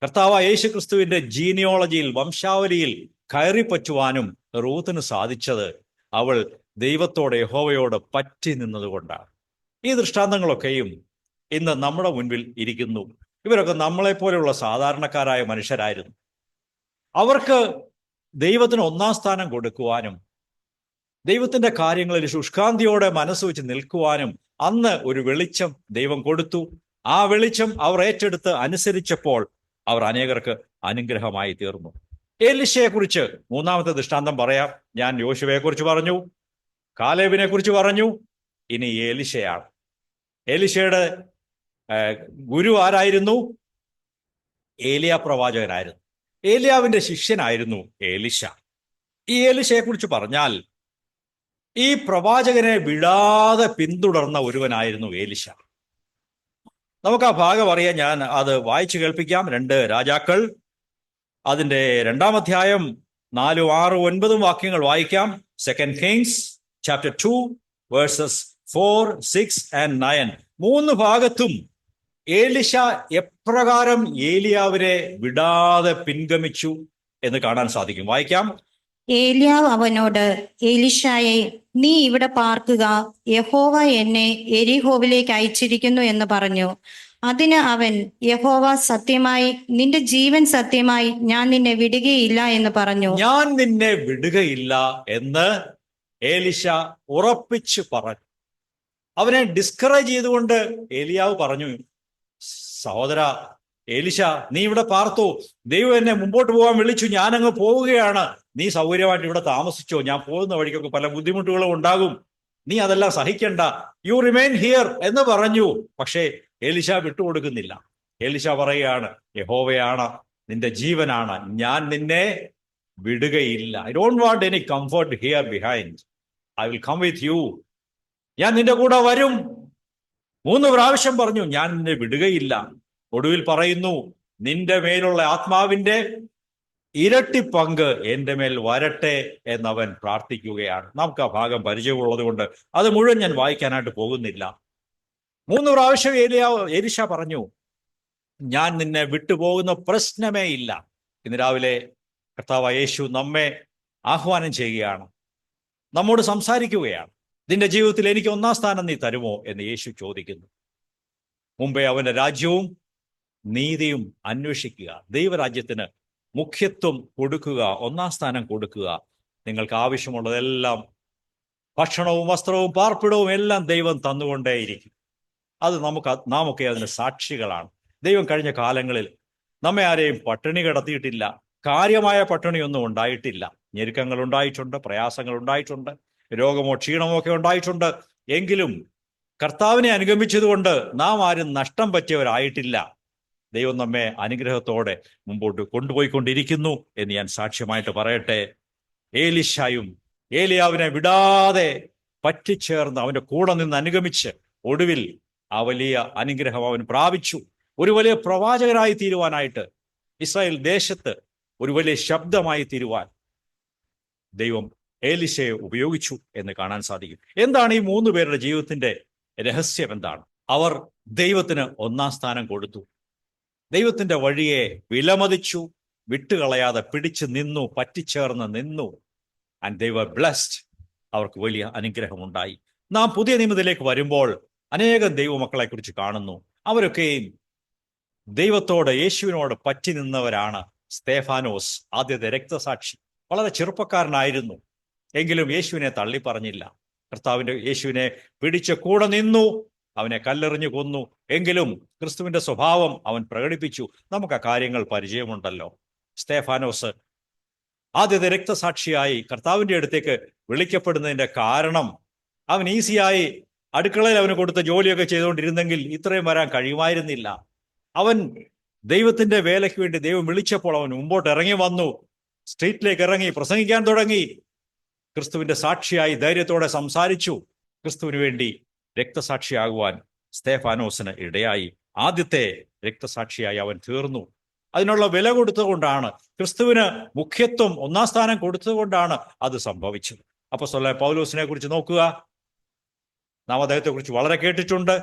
കർത്താവായ യേശുക്രിസ്തുവിന്റെ ജീനിയോളജിയിൽ, വംശാവലിയിൽ കയറിപ്പറ്റുവാനും റൂത്തിന് സാധിച്ചത് അവൾ ദൈവത്തോട് യഹോവയോട് പറ്റി നിന്നതുകൊണ്ടാണ്. ഈ ദൃഷ്ടാന്തങ്ങളൊക്കെയും ഇന്ന് നമ്മുടെ മുൻപിൽ ഇരിക്കുന്നു. ഇവരൊക്കെ നമ്മളെപ്പോലെയുള്ള സാധാരണക്കാരായ മനുഷ്യരായിരുന്നു. അവർക്ക് ദൈവത്തിന് 1-ാം സ്ഥാനം കൊടുക്കുവാനും ദൈവത്തിന്റെ കാര്യങ്ങളിൽ ശുഷ്കാന്തിയോടെ മനസ്സ് വെച്ച് നിൽക്കുവാനും അന്ന് ഒരു വെളിച്ചം ദൈവം കൊടുത്തു. ആ വെളിച്ചം അവർ ഏറ്റെടുത്ത് അനുസരിച്ചപ്പോൾ അവർ അനേകർക്ക് അനുഗ്രഹമായി തീർന്നു. എലീശയെക്കുറിച്ച് 3-ാമത്തെ ദൃഷ്ടാന്തം പറയാം. ഞാൻ യോശുവയെക്കുറിച്ച് പറഞ്ഞു, കാലേബിനെ കുറിച്ച് പറഞ്ഞു, ഇനി എലീശയാണ്. എലീശയുടെ ഗുരു ആരായിരുന്നു? ഏലിയ പ്രവാചകനായിരുന്നു. ഏലിയാവിന്റെ ശിഷ്യനായിരുന്നു എലീശ. ഈ എലീശയെ കുറിച്ച് പറഞ്ഞാൽ ഈ പ്രവാചകനെ വിടാതെ പിന്തുടർന്ന ഒരുവനായിരുന്നു എലീശ. നമുക്ക് ആ ഭാഗം അറിയാം. ഞാൻ അത് വായിച്ചു കേൾപ്പിക്കാം. 2 രാജാക്കൾ അതിന്റെ 2-ാം അധ്യായം 4, 6, 9 വാക്യങ്ങൾ വായിക്കാം. 2 Kings chapter 2 verses 4, 6 and 9. 3 ഭാഗത്തും എലീശ എപ്രകാരം ഏലിയാവിനെ വിടാതെ പിൻഗമിച്ചു എന്ന് കാണാൻ സാധിക്കും. വായിക്കാം. ഏലിയാവ് അവനോട്, എലീശായെ, നീ ഇവിടെ പാർക്കുക, യഹോവ എന്നെ എരിഹോവിലേക്ക് അയച്ചിരിക്കുന്നു എന്ന് പറഞ്ഞു. അതിന് അവൻ, യഹോവ സത്യമായി, നിന്റെ ജീവൻ സത്യമായി, ഞാൻ നിന്നെ വിടുകയില്ല എന്ന് പറഞ്ഞു. ഞാൻ നിന്നെ വിടുകയില്ല എന്ന് എലീശ ഉറപ്പിച്ചു പറഞ്ഞു. അവനെ ഡിസ്കറേജ് ചെയ്തുകൊണ്ട് ഏലിയാവ് പറഞ്ഞു, സഹോദര എലീശ, നീ ഇവിടെ പാർത്തു, ദൈവം എന്നെ മുമ്പോട്ട് പോകാൻ വിളിച്ചു, ഞാനങ്ങ് പോവുകയാണ്, നീ സൗകര്യമായിട്ട് ഇവിടെ താമസിച്ചോ, ഞാൻ പോകുന്ന വഴിക്കൊക്കെ പല ബുദ്ധിമുട്ടുകളും ഉണ്ടാകും, നീ അതെല്ലാം സഹിക്കണ്ട, യു റിമെയിൻ ഹിയർ എന്ന് പറഞ്ഞു. പക്ഷേ എലീശ വിട്ടുകൊടുക്കുന്നില്ല. എലീശ പറയുകയാണ്, യഹോവയാണ്, നിന്റെ ജീവനാണ്, ഞാൻ നിന്നെ വിടുകയില്ല. I don't want any comfort here behind, I will come with you. ഞാൻ നിന്റെ കൂടെ വരും. 3 പ്രാവശ്യം പറഞ്ഞു, ഞാൻ നിന്നെ വിടുകയില്ല. ഒടുവിൽ പറയുന്നു, നിന്റെ മേലുള്ള ആത്മാവിന്റെ ഇരട്ടി പങ്ക് എൻ്റെ മേൽ വരട്ടെ എന്നവൻ പ്രാർത്ഥിക്കുകയാണ്. നമുക്ക് ആ ഭാഗം പരിചയമുള്ളത് കൊണ്ട് അത് മുഴുവൻ ഞാൻ വായിക്കാനായിട്ട് പോകുന്നില്ല. 3 പ്രാവശ്യം എലീശ പറഞ്ഞു, ഞാൻ നിന്നെ വിട്ടുപോകുന്ന പ്രശ്നമേ ഇല്ല. ഇന്ന് രാവിലെ കർത്താവായ യേശു നമ്മെ ആഹ്വാനം ചെയ്യുകയാണ്, നമ്മോട് സംസാരിക്കുകയാണ്. നിന്റെ ജീവിതത്തിൽ എനിക്ക് 1-ാം സ്ഥാനം നീ തരുമോ എന്ന് യേശു ചോദിക്കുന്നു. മുമ്പേ അവന്റെ രാജ്യവും നീതിയും അന്വേഷിക്കുക, ദൈവരാജ്യത്തിന് മുഖ്യത്വം കൊടുക്കുക, 1-ാം സ്ഥാനം കൊടുക്കുക. നിങ്ങൾക്ക് ആവശ്യമുള്ളതെല്ലാം, ഭക്ഷണവും വസ്ത്രവും പാർപ്പിടവും എല്ലാം ദൈവം തന്നുകൊണ്ടേയിരിക്കും. അത് നാമൊക്കെ അതിന് സാക്ഷികളാണ്. ദൈവം കഴിഞ്ഞ കാലങ്ങളിൽ നമ്മെ ആരെയും പട്ടിണി കിടത്തിയിട്ടില്ല. കാര്യമായ പട്ടിണിയൊന്നും ഉണ്ടായിട്ടില്ല. ഞെരുക്കങ്ങൾ ഉണ്ടായിട്ടുണ്ട്, പ്രയാസങ്ങൾ ഉണ്ടായിട്ടുണ്ട്, രോഗമോ ക്ഷീണമോ ഒക്കെ ഉണ്ടായിട്ടുണ്ട്. എങ്കിലും കർത്താവിനെ അനുഗമിച്ചതുകൊണ്ട് നാം ആരും നഷ്ടം പറ്റിയവരായിട്ടില്ല. ദൈവം നമ്മെ അനുഗ്രഹത്തോടെ മുമ്പോട്ട് കൊണ്ടുപോയിക്കൊണ്ടിരിക്കുന്നു എന്ന് ഞാൻ സാക്ഷ്യമായിട്ട് പറയട്ടെ. ഏലീശായും ഏലിയാവിനെ വിടാതെ പറ്റിച്ചേർന്ന് അവന്റെ കൂടെ നിന്ന് അനുഗമിച്ച് ഒടുവിൽ ആ വലിയ അനുഗ്രഹം അവൻ പ്രാപിച്ചു. ഒരു വലിയ പ്രവാചകനായി തീരുവാനായിട്ട്, ഇസ്രായേൽ ദേശത്ത് ഒരു വലിയ ശബ്ദമായി തീരുവാൻ ദൈവം ഏലീശയെ ഉപയോഗിച്ചു എന്ന് കാണാൻ സാധിക്കും. എന്താണ് ഈ 3 പേരുടെ ജീവിതത്തിന്റെ രഹസ്യം? എന്താണ്? അവർ ദൈവത്തിന് 1-ാം സ്ഥാനം കൊടുത്തു, ദൈവത്തിന്റെ വഴിയെ വിലമതിച്ചു, വിട്ടുകളയാതെ പിടിച്ചു നിന്നു, പറ്റിച്ചേർന്ന് നിന്നു. And they were blessed. അവർക്ക് വലിയ അനുഗ്രഹമുണ്ടായി. നാം പുതിയ നിയമത്തിലേക്ക് വരുമ്പോൾ അനേകം ദൈവമക്കളെ കുറിച്ച് കാണുന്നു. അവരൊക്കെയും ദൈവത്തോട്, യേശുവിനോട് പറ്റി നിന്നവരാണ്. സ്തേഫാനോസ്, ആദ്യത്തെ രക്തസാക്ഷി, വളരെ ചെറുപ്പക്കാരനായിരുന്നു. എങ്കിലും യേശുവിനെ തള്ളി പറഞ്ഞില്ല. യേശുവിനെ പിടിച്ച് കൂടെ നിന്നു. അവനെ കല്ലെറിഞ്ഞു കൊന്നു. എങ്കിലും ക്രിസ്തുവിന്റെ സ്വഭാവം അവൻ പ്രകടിപ്പിച്ചു. നമുക്ക് ആ കാര്യങ്ങൾ പരിചയമുണ്ടല്ലോ. സ്തേഫാനോസ് ആദ്യത്തെ രക്തസാക്ഷിയായി കർത്താവിന്റെ അടുത്തേക്ക് വിളിക്കപ്പെടുന്നതിന്റെ കാരണം, അവൻ ഈസിയായി അടുക്കളയിൽ അവന് കൊടുത്ത ജോലിയൊക്കെ ചെയ്തുകൊണ്ടിരുന്നെങ്കിൽ ഇത്രയും വരാൻ കഴിയുമായിരുന്നില്ല. അവൻ ദൈവത്തിന്റെ വേലയ്ക്ക് വേണ്ടി ദൈവം വിളിച്ചപ്പോൾ അവൻ മുമ്പോട്ട് ഇറങ്ങി വന്നു, സ്ട്രീറ്റിലേക്ക് ഇറങ്ങി പ്രസംഗിക്കാൻ തുടങ്ങി. ക്രിസ്തുവിന്റെ സാക്ഷിയായി ധൈര്യത്തോടെ സംസാരിച്ചു. ക്രിസ്തുവിന് വേണ്ടി രക്തസാക്ഷിയാകുവാൻ സ്തേഫാനോസിന് ഇടയായി. ആദ്യത്തെ രക്തസാക്ഷിയായി അവൻ തീർന്നു. അതിനുള്ള വില കൊടുത്തുകൊണ്ടാണ്, ക്രിസ്തുവിന് മുഖ്യത്വം 1-ാം സ്ഥാനം കൊടുത്തുകൊണ്ടാണ് അത് സംഭവിച്ചത്. അപ്പോസ്തലനായ പൗലോസിനെ കുറിച്ച് നോക്കുക. നാം അദ്ദേഹത്തെ കുറിച്ച് വളരെ കേട്ടിട്ടുണ്ട്.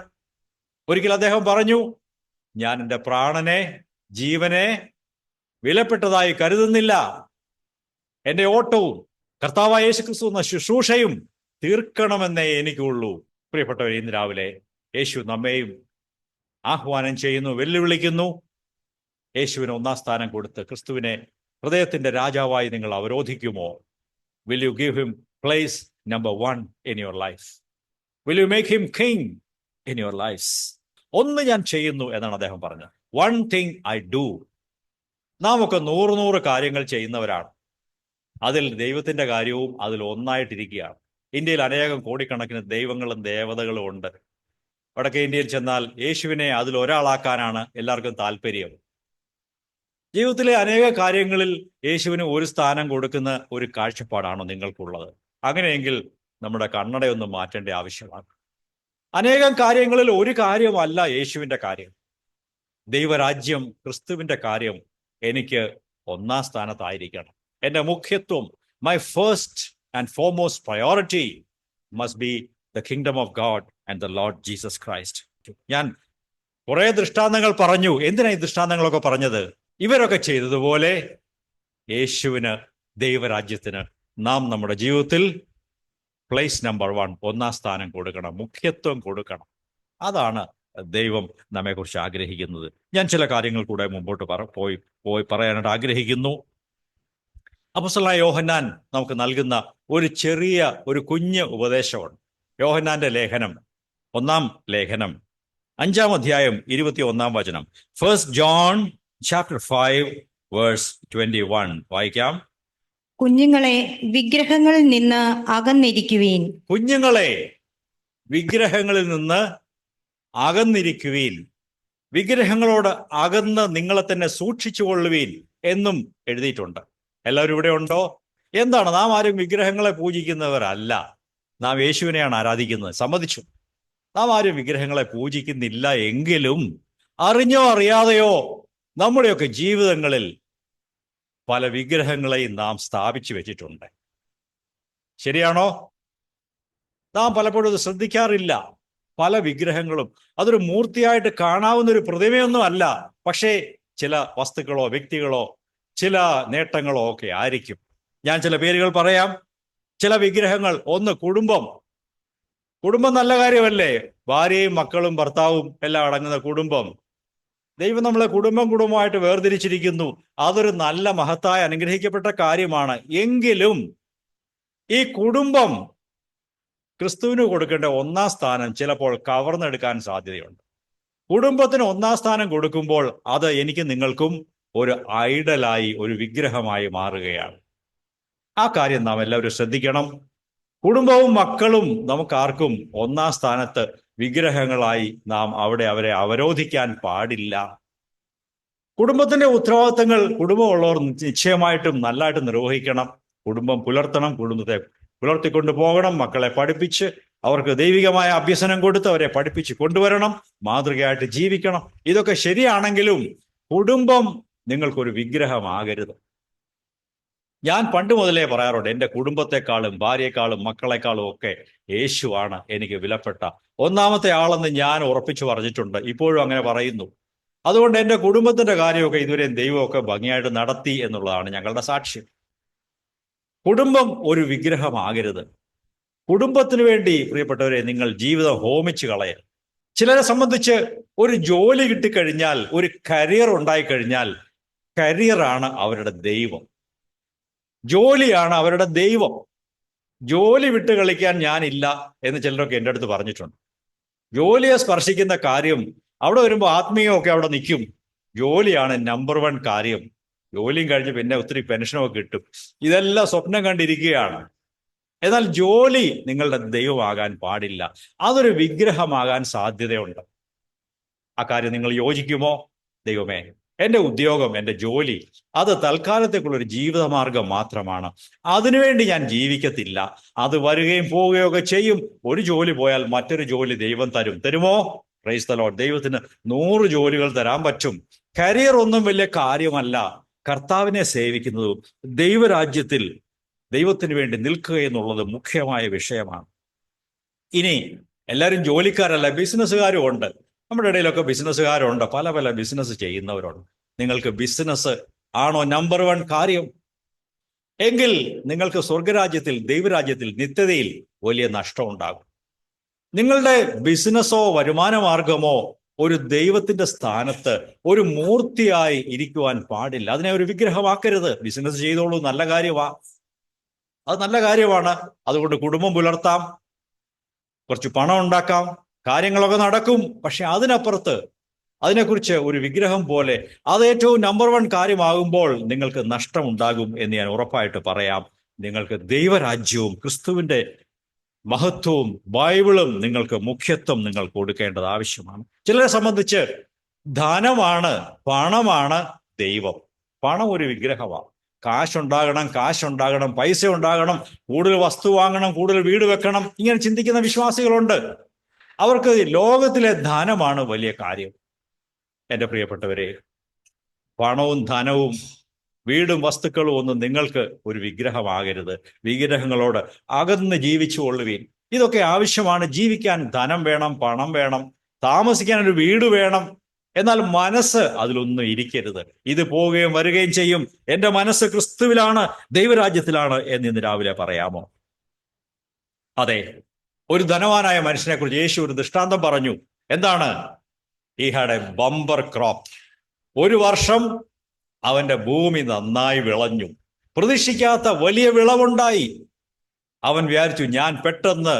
ഒരിക്കൽ അദ്ദേഹം പറഞ്ഞു, ഞാൻ എൻ്റെ പ്രാണനെ, ജീവനെ വിലപ്പെട്ടതായി കരുതുന്നില്ല. എൻ്റെ ഓട്ടവും കർത്താവായ യേശുക്രിസ്തു എന്ന ശുശ്രൂഷയും തീർക്കണമെന്നേ എനിക്കുള്ളൂ. പ്രിയപ്പെട്ടവരെ, ഇന്ന് രാവിലെ യേശു നമ്മെയും ആഹ്വാനം ചെയ്യുന്നു, വെല്ലുവിളിക്കുന്നു. യേശുവിന് 1-ാം സ്ഥാനം കൊടുത്ത് ക്രിസ്തുവിനെ ഹൃദയത്തിന്റെ രാജാവായി നിങ്ങൾ അവരോധിക്കുമോ? Will you give him place number 1 in your life? Will you make him king in your life? ഒന്ന് ഞാൻ ചെയ്യുന്നു എന്നാണ് അദ്ദേഹം പറഞ്ഞത്. 1 thing I do. നാം ഒക്കെ 100 കാര്യങ്ങൾ ചെയ്യുന്നവരാണ്. അതിൽ ദൈവത്തിന്റെ കാര്യവും അതിൽ ഒന്നായിട്ടിരിക്കുകയാണ്. ഇന്ത്യയിൽ അനേകം കോടിക്കണക്കിന് ദൈവങ്ങളും ദേവതകളും ഉണ്ട്. വടക്കേ ഇന്ത്യയിൽ ചെന്നാൽ യേശുവിനെ അതിൽ ഒരാളാക്കാനാണ് എല്ലാവർക്കും താല്പര്യം. ജീവിതത്തിലെ അനേക കാര്യങ്ങളിൽ യേശുവിന് ഒരു സ്ഥാനം കൊടുക്കുന്ന ഒരു കാഴ്ചപ്പാടാണോ നിങ്ങൾക്കുള്ളത്? അങ്ങനെയെങ്കിൽ നമ്മുടെ കണ്ണടയൊന്നും മാറ്റേണ്ട ആവശ്യമാണ്. അനേകം കാര്യങ്ങളിൽ ഒരു കാര്യമല്ല യേശുവിന്റെ കാര്യം. ദൈവരാജ്യം, ക്രിസ്തുവിന്റെ കാര്യം എനിക്ക് 1-ാം സ്ഥാനത്തായിരിക്കണം. എൻ്റെ മുഖ്യത്വം, my first and foremost priority must be the kingdom of God and the Lord Jesus Christ. ഞാൻ കുറെ ദൃഷ്ടാന്തങ്ങൾ പറഞ്ഞു. എന്തിനാ ഈ ദൃഷ്ടാന്തങ്ങളൊക്കെ പറഞ്ഞത്? ഇവരൊക്കെ ചെയ്തതുപോലെ യേശുവിന്, ദൈവരാജ്യത്തിന് നാം നമ്മുടെ ജീവിതത്തിൽ പ്ലേസ് നമ്പർ 1, 1-ാം സ്ഥാനം കൊടുക്കണം, മുഖ്യത്വം കൊടുക്കണം. അതാണ് ദൈവം നമ്മെക്കുറിച്ച് ആഗ്രഹിക്കുന്നത്. ഞാൻ ചില കാര്യങ്ങൾ കൂടെ മുമ്പോട്ട് പോയി പറയാനായിട്ട് ആഗ്രഹിക്കുന്നു. അപ്പോസ്തലനായ യോഹന്നാൻ നമുക്ക് നൽകുന്ന ഒരു കുഞ്ഞ് ഉപദേശമുണ്ട്. യോഹന്നാന്റെ ലേഖനം, 1-ാം ലേഖനം, 5-ാം അധ്യായം 21-ാം വചനം. 1 John chapter 5 verse 21 വായിക്കാം. കുഞ്ഞുങ്ങളെ, വിഗ്രഹങ്ങളിൽ നിന്ന് അകന്നിരിക്കുവീൻ. കുഞ്ഞുങ്ങളെ, വിഗ്രഹങ്ങളിൽ നിന്ന് അകന്നിരിക്കുവീൻ. വിഗ്രഹങ്ങളോട് അകന്ന് നിങ്ങളെ തന്നെ സൂക്ഷിച്ചു കൊള്ളുവീൻ എന്നും എഴുതിയിട്ടുണ്ട്. എല്ലാവരും ഇവിടെ ഉണ്ടോ? എന്താണ്? നാം ആരും വിഗ്രഹങ്ങളെ പൂജിക്കുന്നവരല്ല. നാം യേശുവിനെയാണ് ആരാധിക്കുന്നത്, സമ്മതിച്ചു. നാം ആരും വിഗ്രഹങ്ങളെ പൂജിക്കുന്നില്ല. എങ്കിലും അറിഞ്ഞോ അറിയാതെയോ നമ്മുടെയൊക്കെ ജീവിതങ്ങളിൽ പല വിഗ്രഹങ്ങളെയും നാം സ്ഥാപിച്ചു വെച്ചിട്ടുണ്ട്. ശരിയാണോ? നാം പലപ്പോഴും ഇത് ശ്രദ്ധിക്കാറില്ല. പല വിഗ്രഹങ്ങളും അതൊരു മൂർത്തിയായിട്ട് കാണാവുന്ന ഒരു പ്രതിമയൊന്നും അല്ല. പക്ഷേ ചില വസ്തുക്കളോ വ്യക്തികളോ ചില നേട്ടങ്ങളോ ഒക്കെ ആയിരിക്കും. ഞാൻ ചില പേരുകൾ പറയാം. ചില വിഗ്രഹങ്ങൾ. ഒന്ന്, കുടുംബം. കുടുംബം നല്ല കാര്യമല്ലേ? ഭാര്യയും മക്കളും ഭർത്താവും എല്ലാം അടങ്ങുന്ന കുടുംബം. ദൈവം നമ്മളെ കുടുംബമായിട്ട് വേർതിരിച്ചിരിക്കുന്നു. അതൊരു നല്ല മഹത്തായ അനുഗ്രഹിക്കപ്പെട്ട കാര്യമാണ്. എങ്കിലും ഈ കുടുംബം ക്രിസ്തുവിന് കൊടുക്കേണ്ട ഒന്നാം സ്ഥാനം ചിലപ്പോൾ കവർന്നെടുക്കാൻ സാധ്യതയുണ്ട്. കുടുംബത്തിന് ഒന്നാം സ്ഥാനം കൊടുക്കുമ്പോൾ അത് എനിക്ക് നിങ്ങൾക്കും ഒരു ഐഡലായി, ഒരു വിഗ്രഹമായി മാറുകയാണ്. ആ കാര്യം നാം എല്ലാവരും ശ്രദ്ധിക്കണം. കുടുംബവും മക്കളും നമുക്കാർക്കും ഒന്നാം സ്ഥാനത്ത് വിഗ്രഹങ്ങളായി നാം അവരെ അവരോധിക്കാൻ പാടില്ല. കുടുംബത്തിന്റെ ഉത്തരവാദിത്തങ്ങൾ കുടുംബമുള്ളവർ നിശ്ചയമായിട്ടും നല്ലതായിട്ട് നിർവഹിക്കണം. കുടുംബം പുലർത്തണം, കുടുംബത്തെ പുലർത്തിക്കൊണ്ടു പോകണം. മക്കളെ പഠിപ്പിച്ച് അവർക്ക് ദൈവികമായ അഭ്യസനം കൊടുത്ത് അവരെ പഠിപ്പിച്ച് കൊണ്ടുവരണം. മാതൃകയായിട്ട് ജീവിക്കണം. ഇതൊക്കെ ശരിയാണെങ്കിലും കുടുംബം നിങ്ങൾക്കൊരു വിഗ്രഹമാകരുത്. ഞാൻ പണ്ട് മുതലേ പറയാറുണ്ട്, എൻ്റെ കുടുംബത്തെക്കാളും ഭാര്യയെക്കാളും മക്കളെക്കാളും ഒക്കെ യേശുവാണ് എനിക്ക് വിലപ്പെട്ട ഒന്നാമത്തെ ആളെന്ന് ഞാൻ ഉറപ്പിച്ചു പറഞ്ഞിട്ടുണ്ട്. ഇപ്പോഴും അങ്ങനെ പറയുന്നു. അതുകൊണ്ട് എൻ്റെ കുടുംബത്തിന്റെ കാര്യമൊക്കെ ഇതുവരെയും ദൈവമൊക്കെ ഭംഗിയായിട്ട് നടത്തി എന്നുള്ളതാണ് ഞങ്ങളുടെ സാക്ഷ്യം. കുടുംബം ഒരു വിഗ്രഹമാകരുത്. കുടുംബത്തിന് വേണ്ടി പ്രിയപ്പെട്ടവരെ നിങ്ങൾ ജീവിതം ഹോമിച്ച് കളയരുത്. ചിലരെ സംബന്ധിച്ച് ഒരു ജോലി കിട്ടിക്കഴിഞ്ഞാൽ, ഒരു കരിയർ ഉണ്ടായിക്കഴിഞ്ഞാൽ, കരിയറാണ് അവരുടെ ദൈവം, ജോലിയാണ് അവരുടെ ദൈവം. ജോലി വിട്ട് കളിക്കാൻ ഞാനില്ല എന്ന് ചിലരൊക്കെ എൻ്റെ അടുത്ത് പറഞ്ഞിട്ടുണ്ട്. ജോലിയെ സ്പർശിക്കുന്ന കാര്യം അവിടെ വരുമ്പോൾ ആത്മീയമൊക്കെ അവിടെ നിൽക്കും. ജോലിയാണ് നമ്പർ 1 കാര്യം. ജോലിയും കഴിഞ്ഞ് പിന്നെ ഒത്തിരി പെൻഷനൊക്കെ കിട്ടും. ഇതെല്ലാം സ്വപ്നം കണ്ടിരിക്കുകയാണ്. എന്നാൽ ജോലി നിങ്ങളുടെ ദൈവമാകാൻ പാടില്ല. അതൊരു വിഗ്രഹമാകാൻ സാധ്യതയുണ്ട്. ആ കാര്യം നിങ്ങൾ യോജിക്കുമോ? ദൈവമേ, എൻ്റെ ഉദ്യോഗം, എൻ്റെ ജോലി അത് തൽക്കാലത്തേക്കുള്ളൊരു ജീവിതമാർഗം മാത്രമാണ്. അതിനുവേണ്ടി ഞാൻ ജീവിക്കത്തില്ല. അത് വരികയും പോവുകയൊക്കെ ചെയ്യും. ഒരു ജോലി പോയാൽ മറ്റൊരു ജോലി ദൈവം തരുമോ? Praise the Lord. ദൈവത്തിന് 100 ജോലികൾ തരാൻ പറ്റും. കരിയർ ഒന്നും വലിയ കാര്യമല്ല. കർത്താവിനെ സേവിക്കുന്നതും ദൈവരാജ്യത്തിൽ ദൈവത്തിന് വേണ്ടി നിൽക്കുക എന്നുള്ളത് മുഖ്യമായ വിഷയമാണ്. ഇനി എല്ലാവരും ജോലിക്കാരല്ല, ബിസിനസ്സുകാരും ഉണ്ട്. നമ്മുടെ ഇടയിലൊക്കെ ബിസിനസ്സുകാരുണ്ട്, പല പല ബിസിനസ് ചെയ്യുന്നവരുണ്ട്. നിങ്ങൾക്ക് ബിസിനസ് ആണോ നമ്പർ 1 കാര്യം? എങ്കിൽ നിങ്ങൾക്ക് സ്വർഗരാജ്യത്തിൽ, ദൈവരാജ്യത്തിൽ, നിത്യതയിൽ വലിയ നഷ്ടം ഉണ്ടാകും. നിങ്ങളുടെ ബിസിനസ്സോ വരുമാന മാർഗമോ ഒരു ദൈവത്തിന്റെ സ്ഥാനത്ത് ഒരു മൂർത്തിയായി ഇരിക്കുവാൻ പാടില്ല. അതിനെ ഒരു വിഗ്രഹമാക്കരുത്. ബിസിനസ് ചെയ്തോളൂ, നല്ല കാര്യമാണ്, അത് നല്ല കാര്യമാണ്. അതുകൊണ്ട് കുടുംബം പുലർത്താം, കുറച്ച് പണം ഉണ്ടാക്കാം, കാര്യങ്ങളൊക്കെ നടക്കും. പക്ഷെ അതിനപ്പുറത്ത് അതിനെക്കുറിച്ച് ഒരു വിഗ്രഹം പോലെ അത് ഏറ്റവും നമ്പർ 1 കാര്യമാകുമ്പോൾ നിങ്ങൾക്ക് നഷ്ടമുണ്ടാകും എന്ന് ഞാൻ ഉറപ്പായിട്ട് പറയാം. നിങ്ങൾക്ക് ദൈവരാജ്യവും ക്രിസ്തുവിന്റെ മഹത്വവും ബൈബിളും നിങ്ങൾക്ക് മുഖ്യത്വം നിങ്ങൾ കൊടുക്കേണ്ടത് ആവശ്യമാണ്. ചിലരെ സംബന്ധിച്ച് ധനമാണ്, പണമാണ് ദൈവം. പണം ഒരു വിഗ്രഹമാണ്. കാശുണ്ടാകണം, പൈസ ഉണ്ടാകണം, കൂടുതൽ വസ്തു വാങ്ങണം, കൂടുതൽ വീട് വെക്കണം, ഇങ്ങനെ ചിന്തിക്കുന്ന വിശ്വാസികളുണ്ട്. അവർക്ക് ലോകത്തിലെ ധനമാണ് വലിയ കാര്യം. എൻ്റെ പ്രിയപ്പെട്ടവരെ, പണവും ധനവും വീടും വസ്തുക്കളും ഒന്നും നിങ്ങൾക്ക് ഒരു വിഗ്രഹമാകരുത്. വിഗ്രഹങ്ങളോട് അകന്ന് ജീവിച്ചു കൊള്ളുവീൻ. ഇതൊക്കെ ആവശ്യമാണ്. ജീവിക്കാൻ ധനം വേണം, പണം വേണം, താമസിക്കാൻ ഒരു വീട് വേണം. എന്നാൽ മനസ്സ് അതിലൊന്നും ഇരിക്കരുത്. ഇത് പോവുകയും വരികയും ചെയ്യും. എൻ്റെ മനസ്സ് ക്രിസ്തുവിലാണ്, ദൈവരാജ്യത്തിലാണ് എന്ന് ഇന്ന് രാവിലെ പറയാമോ? അതെ, ഒരു ധനവാനായ മനുഷ്യനെ കുറിച്ച് യേശു ഒരു ദൃഷ്ടാന്തം പറഞ്ഞു. എന്താണ്? He had A bumper crop. ഒരു വർഷം അവന്റെ ഭൂമി നന്നായി വിളഞ്ഞു, പ്രതീക്ഷിക്കാത്ത വലിയ വിളവുണ്ടായി. അവൻ വിചാരിച്ചു, ഞാൻ പെട്ടെന്ന്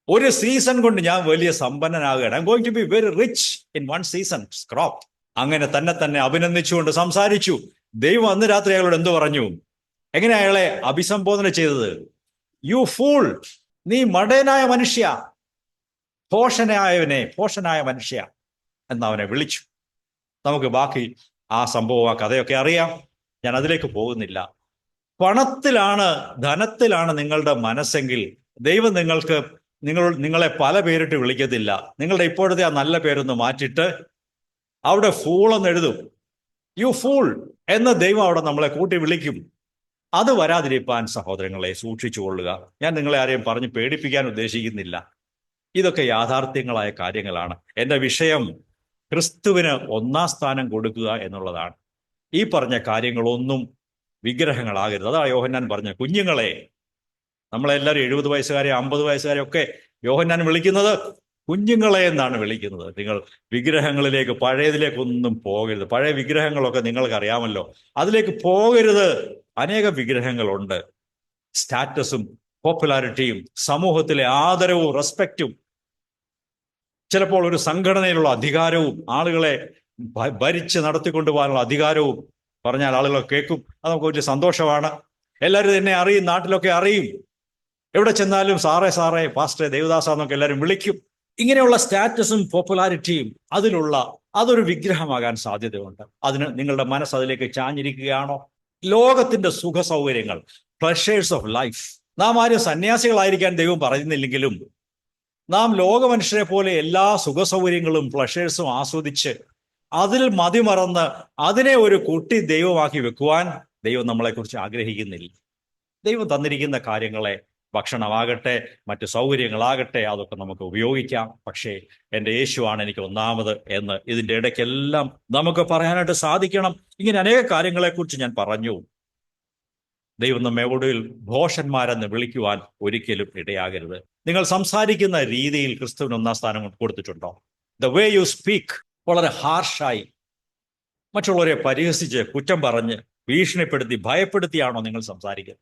ഒരു സീസൺ കൊണ്ട് ഞാൻ വലിയ സമ്പന്നനാകുകയാണ്. I am going to be very rich in 1 season crop. അങ്ങനെ തന്നെ അഭിനന്ദിച്ചുകൊണ്ട് സംസാരിച്ചു. ദൈവം അന്ന് രാത്രി അയാളോട് എന്തു പറഞ്ഞു? എങ്ങനെ അയാളെ അഭിസംബോധന ചെയ്തത്? യു ഫൂൾ, നീ മടയനായ മനുഷ്യ, ഭോഷനായ മനുഷ്യ എന്നവനെ വിളിച്ചു. നമുക്ക് ബാക്കി ആ സംഭവം, ആ കഥയൊക്കെ അറിയാം. ഞാൻ അതിലേക്ക് പോകുന്നില്ല. പണത്തിലാണ്, ധനത്തിലാണ് നിങ്ങളുടെ മനസ്സെങ്കിൽ ദൈവം നിങ്ങളെ പല പേരിട്ട് വിളിക്കത്തില്ല. നിങ്ങളുടെ ഇപ്പോഴത്തെ ആ നല്ല പേരൊന്ന് മാറ്റിയിട്ട് അവിടെ ഫൂളെന്ന് എഴുതും. യു ഫൂൾ എന്ന് ദൈവം അവിടെ നമ്മളെ കൂട്ടി വിളിക്കും. അത് വരാതിരിക്കാൻ സഹോദരങ്ങളെ സൂക്ഷിച്ചുകൊള്ളുക. ഞാൻ നിങ്ങളെ ആരെയും പറഞ്ഞ് പേടിപ്പിക്കാൻ ഉദ്ദേശിക്കുന്നില്ല. ഇതൊക്കെ യാഥാർത്ഥ്യങ്ങളായ കാര്യങ്ങളാണ്. എൻ്റെ വിഷയം ക്രിസ്തുവിന് ഒന്നാം സ്ഥാനം കൊടുക്കുക എന്നുള്ളതാണ്. ഈ പറഞ്ഞ കാര്യങ്ങളൊന്നും വിഗ്രഹങ്ങളാകരുത്. അതാ യോഹന്നാൻ പറഞ്ഞ കുഞ്ഞുങ്ങളെ. നമ്മളെല്ലാവരും 70 വയസ്സുകാരെ 50 വയസ്സുകാരെ ഒക്കെ യോഹന്നാൻ വിളിക്കുന്നത് കുഞ്ഞുങ്ങളെ എന്നാണ് വിളിക്കുന്നത്. നിങ്ങൾ വിഗ്രഹങ്ങളിലേക്ക് പഴയതിലേക്കൊന്നും പോകരുത്. പഴയ വിഗ്രഹങ്ങളൊക്കെ നിങ്ങൾക്ക് അറിയാമല്ലോ, അതിലേക്ക് പോകരുത്. അനേക വിഗ്രഹങ്ങളുണ്ട്. സ്റ്റാറ്റസും പോപ്പുലാരിറ്റിയും സമൂഹത്തിലെ ആദരവും റെസ്പെക്റ്റും, ചിലപ്പോൾ ഒരു സംഘടനയിലുള്ള അധികാരവും, ആളുകളെ ഭരിച്ച് നടത്തിക്കൊണ്ടുപോകാനുള്ള അധികാരവും പറഞ്ഞാൽ ആളുകളൊക്കെ കേൾക്കും. അത് നമുക്ക് വലിയ സന്തോഷമാണ്. എല്ലാവരും എന്നെ അറിയും, നാട്ടിലൊക്കെ അറിയും. എവിടെ ചെന്നാലും സാറേ സാറേ പാസ്റ്ററെ ദേവദാസ എന്നൊക്കെ എല്ലാവരും വിളിക്കും. ഇങ്ങനെയുള്ള സ്റ്റാറ്റസും പോപ്പുലാരിറ്റിയും അതൊരു വിഗ്രഹമാകാൻ സാധ്യതയുണ്ട്. അതിന് നിങ്ങളുടെ മനസ്സ് അതിലേക്ക് ചാഞ്ഞിരിക്കുകയാണോ? ലോകത്തിന്റെ സുഖ സൗകര്യങ്ങൾ, പ്ലഷേഴ്സ് ഓഫ് ലൈഫ്. നാം ആരും സന്യാസികളായിരിക്കാൻ ദൈവം പറയുന്നില്ലെങ്കിലും നാം ലോകമനുഷ്യരെ പോലെ എല്ലാ സുഖ സൗകര്യങ്ങളും പ്ലഷേഴ്സും ആസ്വദിച്ച് അതിൽ മതിമറന്ന് അതിനെ ഒരു കുട്ടി ദൈവമാക്കി വെക്കുവാൻ ദൈവം നമ്മളെക്കുറിച്ച് ആഗ്രഹിക്കുന്നില്ല. ദൈവം തന്നിരിക്കുന്ന കാര്യങ്ങളെ, ഭക്ഷണമാകട്ടെ മറ്റു സൗകര്യങ്ങളാകട്ടെ, അതൊക്കെ നമുക്ക് ഉപയോഗിക്കാം. പക്ഷേ എൻ്റെ യേശുവാണ് എനിക്ക് ഒന്നാമത് എന്ന് ഇതിൻ്റെ ഇടയ്ക്കെല്ലാം നമുക്ക് പറയാനായിട്ട് സാധിക്കണം. ഇങ്ങനെ അനേക കാര്യങ്ങളെക്കുറിച്ച് ഞാൻ പറഞ്ഞു. ദൈവം നമ്മെ ഒടുവിൽ ഭോഷന്മാരെന്ന് വിളിക്കുവാൻ ഒരിക്കലും ഇടയാകരുത്. നിങ്ങൾ സംസാരിക്കുന്ന രീതിയിൽ ക്രിസ്തുവിന് ഒന്നാം സ്ഥാനം കൊടുത്തിട്ടുണ്ടോ? ദ വേ യു സ്പീക്ക് വളരെ ഹാർഷായി, മറ്റുള്ളവരെ പരിഹസിച്ച്, കുറ്റം പറഞ്ഞ്, ഭീഷണിപ്പെടുത്തി, ഭയപ്പെടുത്തിയാണോ നിങ്ങൾ സംസാരിക്കുന്നത്?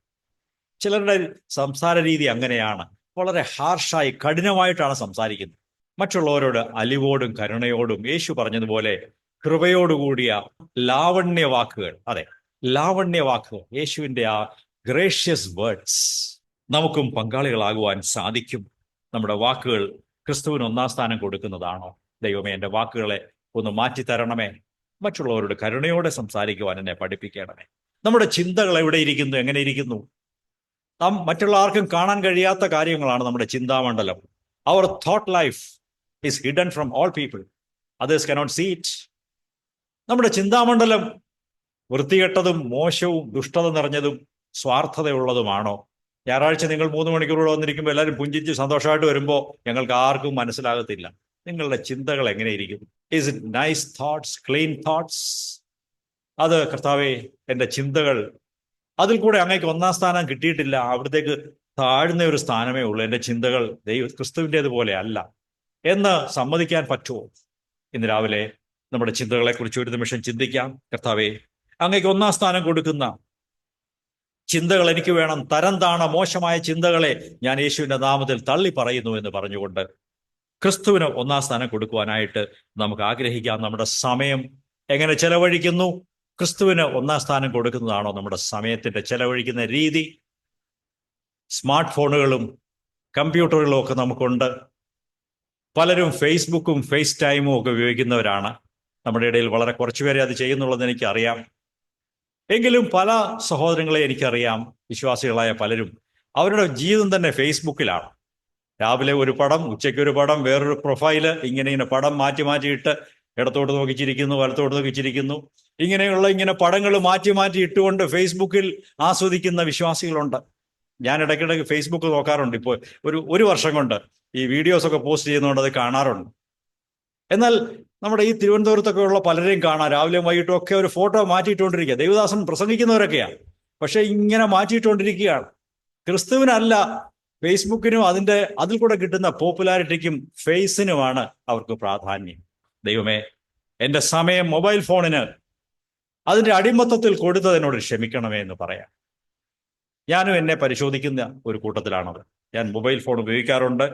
ചിലരുടെ സംസാര രീതി അങ്ങനെയാണ്. വളരെ ഹാർഷായി, കഠിനമായിട്ടാണ് സംസാരിക്കുന്നത്. മറ്റുള്ളവരോട് അലിവോടും കരുണയോടും, യേശു പറഞ്ഞതുപോലെ കൃപയോടുകൂടിയ ലാവണ്യവാക്കുകൾ, അതെ ലാവണ്യവാക്കുകൾ, യേശുവിൻ്റെ ആ ഗ്രേഷ്യസ് വേർഡ്സ്, നമുക്കും പങ്കാളികളാകുവാൻ സാധിക്കും. നമ്മുടെ വാക്കുകൾ ക്രിസ്തുവിന് ഒന്നാം സ്ഥാനം കൊടുക്കുന്നതാണോ? ദൈവമേ, എൻ്റെ വാക്കുകളെ ഒന്ന് മാറ്റിത്തരണമേ. മറ്റുള്ളവരോട് കരുണയോടെ സംസാരിക്കുവാൻ എന്നെ പഠിപ്പിക്കണമേ. നമ്മുടെ ചിന്തകൾ എവിടെ ഇരിക്കുന്നു? എങ്ങനെ ഇരിക്കുന്നു? നാം മറ്റുള്ള ആർക്കും കാണാൻ കഴിയാത്ത കാര്യങ്ങളാണ് നമ്മുടെ ചിന്താമണ്ഡലം. Our thought life is hidden from all people. Others cannot see it. നമ്മുടെ ചിന്താമണ്ഡലം വൃത്തികെട്ടതും മോശവും ദുഷ്ടത നിറഞ്ഞതും സ്വാർത്ഥതയുള്ളതുമാണോ? ഞായറാഴ്ച നിങ്ങൾ 3 മണിക്കൂറോടെ വന്നിരിക്കുമ്പോൾ എല്ലാവരും പുഞ്ചിച്ച് സന്തോഷമായിട്ട് വരുമ്പോൾ ഞങ്ങൾക്ക് ആർക്കും മനസ്സിലാകത്തില്ല നിങ്ങളുടെ ചിന്തകൾ എങ്ങനെയിരിക്കും. Is it nice thoughts, clean thoughts? അത് കർത്താവേ, എൻ്റെ ചിന്തകൾ, അതിൽ കൂടെ അങ്ങേക്ക് ഒന്നാം സ്ഥാനം കിട്ടിയിട്ടില്ല. അവിടത്തേക്ക് താഴ്ന്ന ഒരു സ്ഥാനമേ ഉള്ളൂ. എൻ്റെ ചിന്തകൾ ക്രിസ്തുവിൻ്റേതുപോലെ അല്ല എന്ന് സമ്മതിക്കാൻ പറ്റുമോ? ഇന്ന് രാവിലെ നമ്മുടെ ചിന്തകളെക്കുറിച്ച് ഒരു നിമിഷം ചിന്തിക്കാം. കർത്താവേ, അങ്ങേക്ക് ഒന്നാം സ്ഥാനം കൊടുക്കുന്ന ചിന്തകൾ എനിക്ക് വേണം. തരം താണ മോശമായ ചിന്തകളെ ഞാൻ യേശുവിൻ്റെ നാമത്തിൽ തള്ളി പറയുന്നു എന്ന് പറഞ്ഞുകൊണ്ട് ക്രിസ്തുവിന് ഒന്നാം സ്ഥാനം കൊടുക്കുവാനായിട്ട് നമുക്ക് ആഗ്രഹിക്കാം. നമ്മുടെ സമയം എങ്ങനെ ചെലവഴിക്കുന്നു? ക്രിസ്തുവിന് ഒന്നാം സ്ഥാനം കൊടുക്കുന്നതാണോ നമ്മുടെ സമയത്തിൻ്റെ ചെലവഴിക്കുന്ന രീതി? സ്മാർട്ട് ഫോണുകളും കമ്പ്യൂട്ടറുകളും ഒക്കെ നമുക്കുണ്ട്. പലരും ഫേസ്ബുക്കും ഫേസ് ടൈമും ഒക്കെ ഉപയോഗിക്കുന്നവരാണ്. നമ്മുടെ ഇടയിൽ വളരെ കുറച്ചുപേരെ അത് ചെയ്യുന്നുള്ളതെന്ന് എനിക്കറിയാം. എങ്കിലും പല സഹോദരങ്ങളെ എനിക്കറിയാം, വിശ്വാസികളായ പലരും അവരുടെ ജീവിതം തന്നെ ഫേസ്ബുക്കിലാണ്. രാവിലെ ഒരു പടം, ഉച്ചയ്ക്ക് ഒരു പടം, വേറൊരു പ്രൊഫൈല്, ഇങ്ങനെ പടം മാറ്റി മാറ്റിയിട്ട് ഇടത്തോട്ട് നോക്കിച്ചിരിക്കുന്നു, വലത്തോട്ട് നോക്കിച്ചിരിക്കുന്നു. ഇങ്ങനെ പടങ്ങൾ മാറ്റി മാറ്റി ഇട്ടുകൊണ്ട് ഫേസ്ബുക്കിൽ ആസ്വദിക്കുന്ന വിശ്വാസികളുണ്ട്. ഞാൻ ഇടയ്ക്കിടയ്ക്ക് ഫേസ്ബുക്ക് നോക്കാറുണ്ട്. ഇപ്പോൾ ഒരു വർഷം കൊണ്ട് ഈ വീഡിയോസൊക്കെ പോസ്റ്റ് ചെയ്യുന്നതുകൊണ്ട് അത് കാണാറുണ്ട്. എന്നാൽ നമ്മുടെ ഈ തിരുവനന്തപുരത്തൊക്കെ ഉള്ള പലരെയും കാണാം, രാവിലെയും വൈകിട്ടും ഒക്കെ ഒരു ഫോട്ടോ മാറ്റിയിട്ടുകൊണ്ടിരിക്കുക. ദൈവദാസൻ പ്രസംഗിക്കുന്നവരൊക്കെയാണ്, പക്ഷെ ഇങ്ങനെ മാറ്റിയിട്ടുകൊണ്ടിരിക്കുകയാണ്. ക്രിസ്തുവിനല്ല, ഫേസ്ബുക്കിനും അതിൽ കൂടെ കിട്ടുന്ന പോപ്പുലാരിറ്റിക്കും ഫേസിനുമാണ് അവർക്ക് പ്രാധാന്യം. ദൈവമേ, എൻ്റെ സമയം മൊബൈൽ ഫോണിന് അതിൻ്റെ അടിമത്തത്തിൽ കൊടുത്തതിനോട് ക്ഷമിക്കണമേ എന്ന് പറയാം. ഞാനും എന്നെ പരിശോധിക്കുന്ന ഒരു കൂട്ടത്തിലാണത്. ഞാൻ മൊബൈൽ ഫോൺ ഉപയോഗിക്കാറുണ്ട്.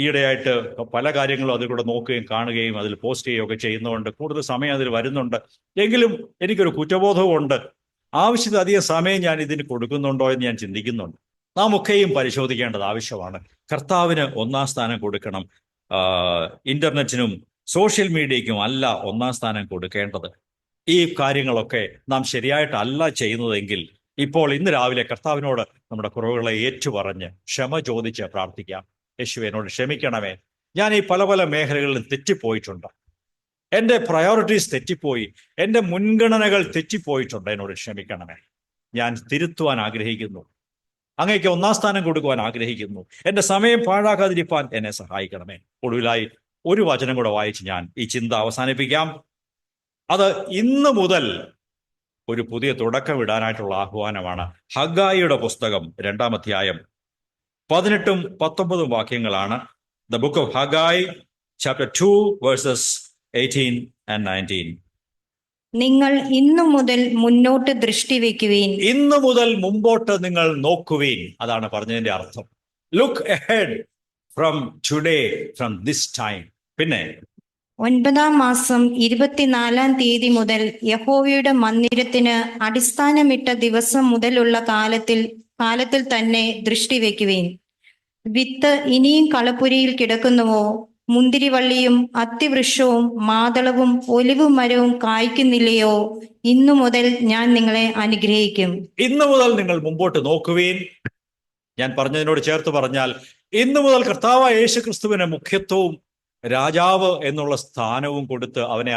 ഈയിടെയായിട്ട് പല കാര്യങ്ങളും അതിൽ കൂടെ നോക്കുകയും കാണുകയും അതിൽ പോസ്റ്റ് ചെയ്യുകയൊക്കെ ചെയ്യുന്നതുകൊണ്ട് കൂടുതൽ സമയം അതിൽ വരുന്നുണ്ട്. എങ്കിലും എനിക്കൊരു കുറ്റബോധവും ഉണ്ട്. ആവശ്യത്തിലധികം സമയം ഞാൻ ഇതിന് കൊടുക്കുന്നുണ്ടോ എന്ന് ഞാൻ ചിന്തിക്കുന്നുണ്ട്. നാം ഒക്കെയും പരിശോധിക്കേണ്ടത് ആവശ്യമാണ്. കർത്താവിന് ഒന്നാം സ്ഥാനം കൊടുക്കണം. ഇന്റർനെറ്റിനും സോഷ്യൽ മീഡിയയ്ക്കും അല്ല ഒന്നാം സ്ഥാനം കൊടുക്കേണ്ടത്. ഈ കാര്യങ്ങളൊക്കെ നാം ശരിയായിട്ടല്ല ചെയ്യുന്നതെങ്കിൽ ഇപ്പോൾ ഇന്ന് രാവിലെ കർത്താവിനോട് നമ്മുടെ കുറവുകളെ ഏറ്റുപറഞ്ഞ് ക്ഷമ ചോദിച്ച് പ്രാർത്ഥിക്കാം. യേശുവേ, എന്നോട് ക്ഷമിക്കണമേ, ഞാൻ ഈ പല മേഖലകളിലും തെറ്റിപ്പോയിട്ടുണ്ട്. എൻ്റെ പ്രയോറിറ്റീസ് തെറ്റിപ്പോയി, എൻ്റെ മുൻഗണനകൾ തെറ്റിപ്പോയിട്ടുണ്ട്, എന്നോട് ക്ഷമിക്കണമേ. ഞാൻ തിരുത്തുവാൻ ആഗ്രഹിക്കുന്നു. അങ്ങേക്ക് ഒന്നാം സ്ഥാനം കൊടുക്കുവാൻ ആഗ്രഹിക്കുന്നു. എൻ്റെ സമയം പാഴാക്കാതിരിക്കാൻ എന്നെ സഹായിക്കണമേ. ഒടുവിലായി ഒരു വചനം കൂടെ വായിച്ച് ഞാൻ ഈ ചിന്ത അവസാനിപ്പിക്കാം. അത് ഇന്ന് മുതൽ ഒരു പുതിയ തുടക്കമിടാനായിട്ടുള്ള ആഹ്വാനമാണ്. ഹഗ്ഗായിയുടെ പുസ്തകം 2-ാം അധ്യായം 18-ഉം 19-ഉം വാക്യങ്ങളാണ്. The book of Haggai, chapter 2 versus 18 and 19. നിങ്ങൾ ഇന്നു മുതൽ മുന്നോട്ട് ദൃഷ്ടി വെക്കുവീൻ. ഇന്നു മുതൽ മുമ്പോട്ട് നിങ്ങൾ നോക്കുവീൻ. അതാണ് പറഞ്ഞതിന്റെ അർത്ഥം. Look ahead from today, from this time. പിന്നെ 9-ാം മാസം 24-ാം തീയതി മുതൽ യഹോവയുടെ മന്ദിരത്തിന് അടിസ്ഥാനമിട്ട ദിവസം മുതലുള്ള കാലത്തിൽ തന്നെ ദൃഷ്ടി വെക്കുവീൻ. വിത്ത് ഇനിയും കളപ്പുരയിൽ കിടക്കുന്നുവോ? മുന്തിരിവള്ളിയും അത്തിവൃക്ഷവും മാതളവും ഒലിവ് മരവും കായ്ക്കുന്നില്ലയോ? ഇന്നു മുതൽ ഞാൻ നിങ്ങളെ അനുഗ്രഹിക്കും. ഇന്നു മുതൽ നിങ്ങൾ മുമ്പോട്ട് നോക്കുവീൻ. ഞാൻ പറഞ്ഞതിനോട് ചേർത്ത് പറഞ്ഞാൽ, ഇന്നു മുതൽ കർത്താവായ യേശുക്രിസ്തുവിന് മുഖ്യത്വവും രാജാവ് എന്നുള്ള സ്ഥാനവും കൊടുത്ത് അവനെ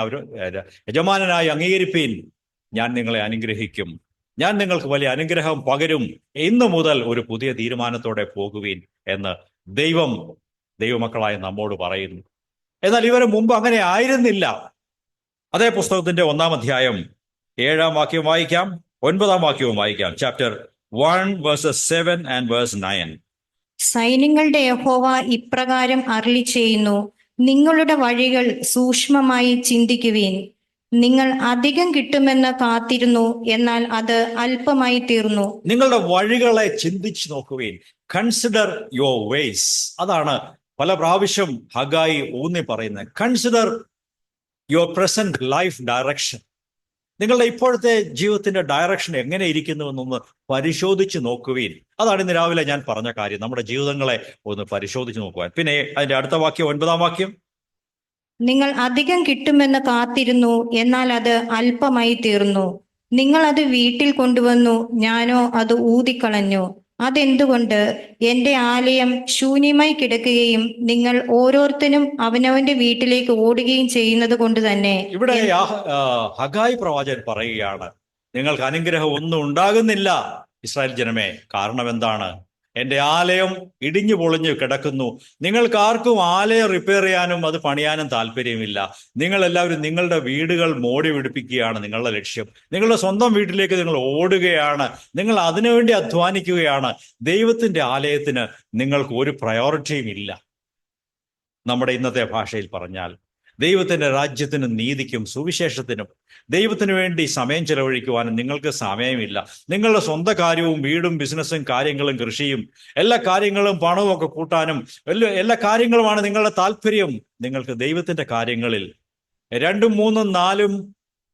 യജമാനനായി അംഗീകരിപ്പീൻ. ഞാൻ നിങ്ങളെ അനുഗ്രഹിക്കും. ഞാൻ നിങ്ങൾക്ക് വലിയ അനുഗ്രഹം പകരും. ഇന്നു മുതൽ ഒരു പുതിയ തീരുമാനത്തോടെ പോകുവീൻ എന്ന് ദൈവമക്കളായ നമ്മോട് പറയുന്നു. എന്നാൽ ഇവര് മുമ്പ് അങ്ങനെ ആയിരുന്നില്ല. അതേ പുസ്തകത്തിന്റെ 1-ാം അധ്യായം 7-ാം വാക്യം വായിക്കാം, 9-ാം വാക്യവും വായിക്കാം. Chapter 1 versus 7 and verse 9. സൈന്യങ്ങളുടെ യഹോവ ഇപ്രകാരം അരുളി ചെയ്യുന്നു: നിങ്ങളുടെ വഴികൾ സൂക്ഷ്മമായി ചിന്തിക്കുവീൻ. നിങ്ങൾ അധികം കിട്ടുമെന്ന് കാത്തിരുന്നു, എന്നാൽ അത് അല്പമായി തീർന്നു. നിങ്ങളുടെ വഴികളെ ചിന്തിച്ചു നോക്കുവീൻ. Consider your vase. അതാണ് പല പ്രാവശ്യം ഹഗ്ഗായി ഊന്നി പറയുന്നത്. Consider your present life direction. നിങ്ങളുടെ ഇപ്പോഴത്തെ ജീവിതത്തിന്റെ ഡയറക്ഷൻ എങ്ങനെ ഇരിക്കുന്നുവെന്നൊന്ന് പരിശോധിച്ച് നോക്കുവീൻ. അതാണ് ഇന്ന് രാവിലെ ഞാൻ പറഞ്ഞ കാര്യം, നമ്മുടെ ജീവിതങ്ങളെ ഒന്ന് പരിശോധിച്ച് നോക്കുവാൻ. പിന്നെ അതിന്റെ അടുത്ത വാക്യം, 9-ാം വാക്യം, നിങ്ങൾ അധികം കിട്ടുമെന്ന് കാത്തിരുന്നു, എന്നാൽ അത് അല്പമായി തീർന്നു. നിങ്ങൾ അത് വീട്ടിൽ കൊണ്ടുവന്നു, ഞാനോ അത് ഊതിക്കളഞ്ഞു. അതെന്തുകൊണ്ട്? എന്റെ ആലയം ശൂന്യമായി കിടക്കുകയും നിങ്ങൾ ഓരോരുത്തരും അവനവന്റെ വീട്ടിലേക്ക് ഓടുകയും ചെയ്യുന്നത് കൊണ്ട് തന്നെ. ഇവിടെ ഹഗ്ഗായി പ്രവാചകൻ പറയുകയാണ്, നിങ്ങൾക്ക് അനുഗ്രഹം ഒന്നും ഉണ്ടാകുന്നില്ല ഇസ്രായേൽ ജനമേ. കാരണം എന്താണ്? എൻ്റെ ആലയം ഇടിഞ്ഞു പൊളിഞ്ഞു കിടക്കുന്നു. നിങ്ങൾക്ക് ആർക്കും ആലയം റിപ്പയർ ചെയ്യാനും അത് പണിയാനും താല്പര്യമില്ല. നിങ്ങളെല്ലാവരും നിങ്ങളുടെ വീടുകൾ മോടി പിടിപ്പിക്കുകയാണ് നിങ്ങളുടെ ലക്ഷ്യം. നിങ്ങളുടെ സ്വന്തം വീട്ടിലേക്ക് നിങ്ങൾ ഓടുകയാണ്. നിങ്ങൾ അതിനുവേണ്ടി അധ്വാനിക്കുകയാണ്. ദൈവത്തിൻ്റെ ആലയത്തിന് നിങ്ങൾക്ക് ഒരു പ്രയോറിറ്റിയും ഇല്ല. നമ്മുടെ ഇന്നത്തെ ഭാഷയിൽ പറഞ്ഞാൽ, ദൈവത്തിൻ്റെ രാജ്യത്തിനും നീതിക്കും സുവിശേഷത്തിനും ദൈവത്തിന് വേണ്ടി സമയം ചെലവഴിക്കുവാനും നിങ്ങൾക്ക് സമയമില്ല. നിങ്ങളുടെ സ്വന്തം കാര്യവും വീടും ബിസിനസ്സും കാര്യങ്ങളും കൃഷിയും എല്ലാ കാര്യങ്ങളും പണവും ഒക്കെ കൂട്ടാനും എല്ലാ കാര്യങ്ങളുമാണ് നിങ്ങളുടെ താല്പര്യം. നിങ്ങൾക്ക് ദൈവത്തിൻ്റെ കാര്യങ്ങളിൽ 2, 3, 4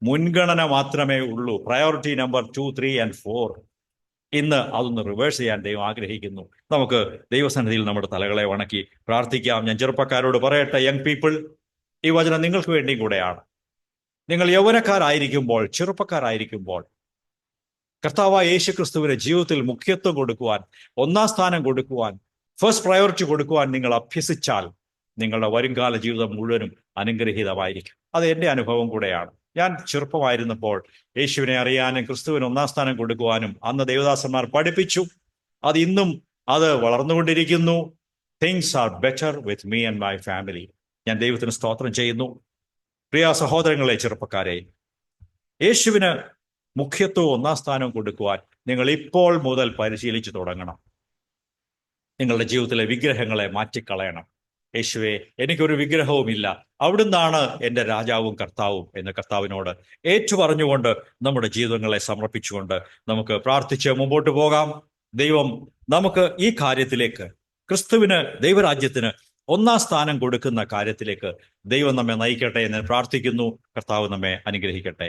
മുൻഗണന മാത്രമേ ഉള്ളൂ. Priority number 2, 3 and 4. ഇന്ന് അതൊന്ന് റിവേഴ്സ് ചെയ്യാൻ ദൈവം ആഗ്രഹിക്കുന്നു. നമുക്ക് ദൈവസന്നിധിയിൽ നമ്മുടെ തലകളെ വണക്കി പ്രാർത്ഥിക്കാം. ഞാൻ ചെറുപ്പക്കാരോട് പറയട്ടെ, യങ് പീപ്പിൾ, ഈ വചനം നിങ്ങൾക്ക് വേണ്ടിയും കൂടെയാണ്. നിങ്ങൾ യൗവനക്കാരായിരിക്കുമ്പോൾ, ചെറുപ്പക്കാരായിരിക്കുമ്പോൾ, കർത്താവായ യേശുക്രിസ്തുവിന്റെ ജീവിതത്തിൽ മുഖ്യത്വം കൊടുക്കുവാൻ, ഒന്നാം സ്ഥാനം കൊടുക്കുവാൻ, ഫസ്റ്റ് പ്രയോറിറ്റി കൊടുക്കുവാൻ നിങ്ങൾ അഭ്യസിച്ചാൽ നിങ്ങളുടെ വരുംകാല ജീവിതം മുഴുവനും അനുഗ്രഹീതമായിരിക്കും. അത് എൻ്റെ അനുഭവം കൂടെയാണ്. ഞാൻ ചെറുപ്പമായിരുന്നപ്പോൾ യേശുവിനെ അറിയാനും ക്രിസ്തുവിന് ഒന്നാം സ്ഥാനം കൊടുക്കുവാനും അന്ന് ദേവദാസന്മാർ പഠിപ്പിച്ചു. ഇന്നും അത് വളർന്നുകൊണ്ടിരിക്കുന്നു. Things are better with me and my family. ഞാൻ ദൈവത്തിന് സ്തോത്രം ചെയ്യുന്നു. പ്രിയ സഹോദരങ്ങളെ, ചെറുപ്പക്കാരെ, യേശുവിന് മുഖ്യത്വവും ഒന്നാം സ്ഥാനവും കൊടുക്കുവാൻ നിങ്ങൾ ഇപ്പോൾ മുതൽ പരിശീലിച്ചു തുടങ്ങണം. നിങ്ങളുടെ ജീവിതത്തിലെ വിഗ്രഹങ്ങളെ മാറ്റിക്കളയണം. യേശുവേ, എനിക്കൊരു വിഗ്രഹവുമില്ല, അവിടുന്നാണ് എൻ്റെ രാജാവും കർത്താവും എന്ന് കർത്താവിനോട് ഏറ്റുപറഞ്ഞുകൊണ്ട് നമ്മുടെ ജീവിതങ്ങളെ സമർപ്പിച്ചുകൊണ്ട് നമുക്ക് പ്രാർത്ഥിച്ച് മുമ്പോട്ട് പോകാം. ദൈവം നമുക്ക് ഈ കാര്യത്തിലേക്ക്, ക്രിസ്തുവിന്, ദൈവരാജ്യത്തിന് ഒന്നാം സ്ഥാനം കൊടുക്കുന്ന കാര്യത്തിലേക്ക് ദൈവം നമ്മെ നയിക്കട്ടെ എന്ന് പ്രാർത്ഥിക്കുന്നു. കർത്താവ് നമ്മെ അനുഗ്രഹിക്കട്ടെ.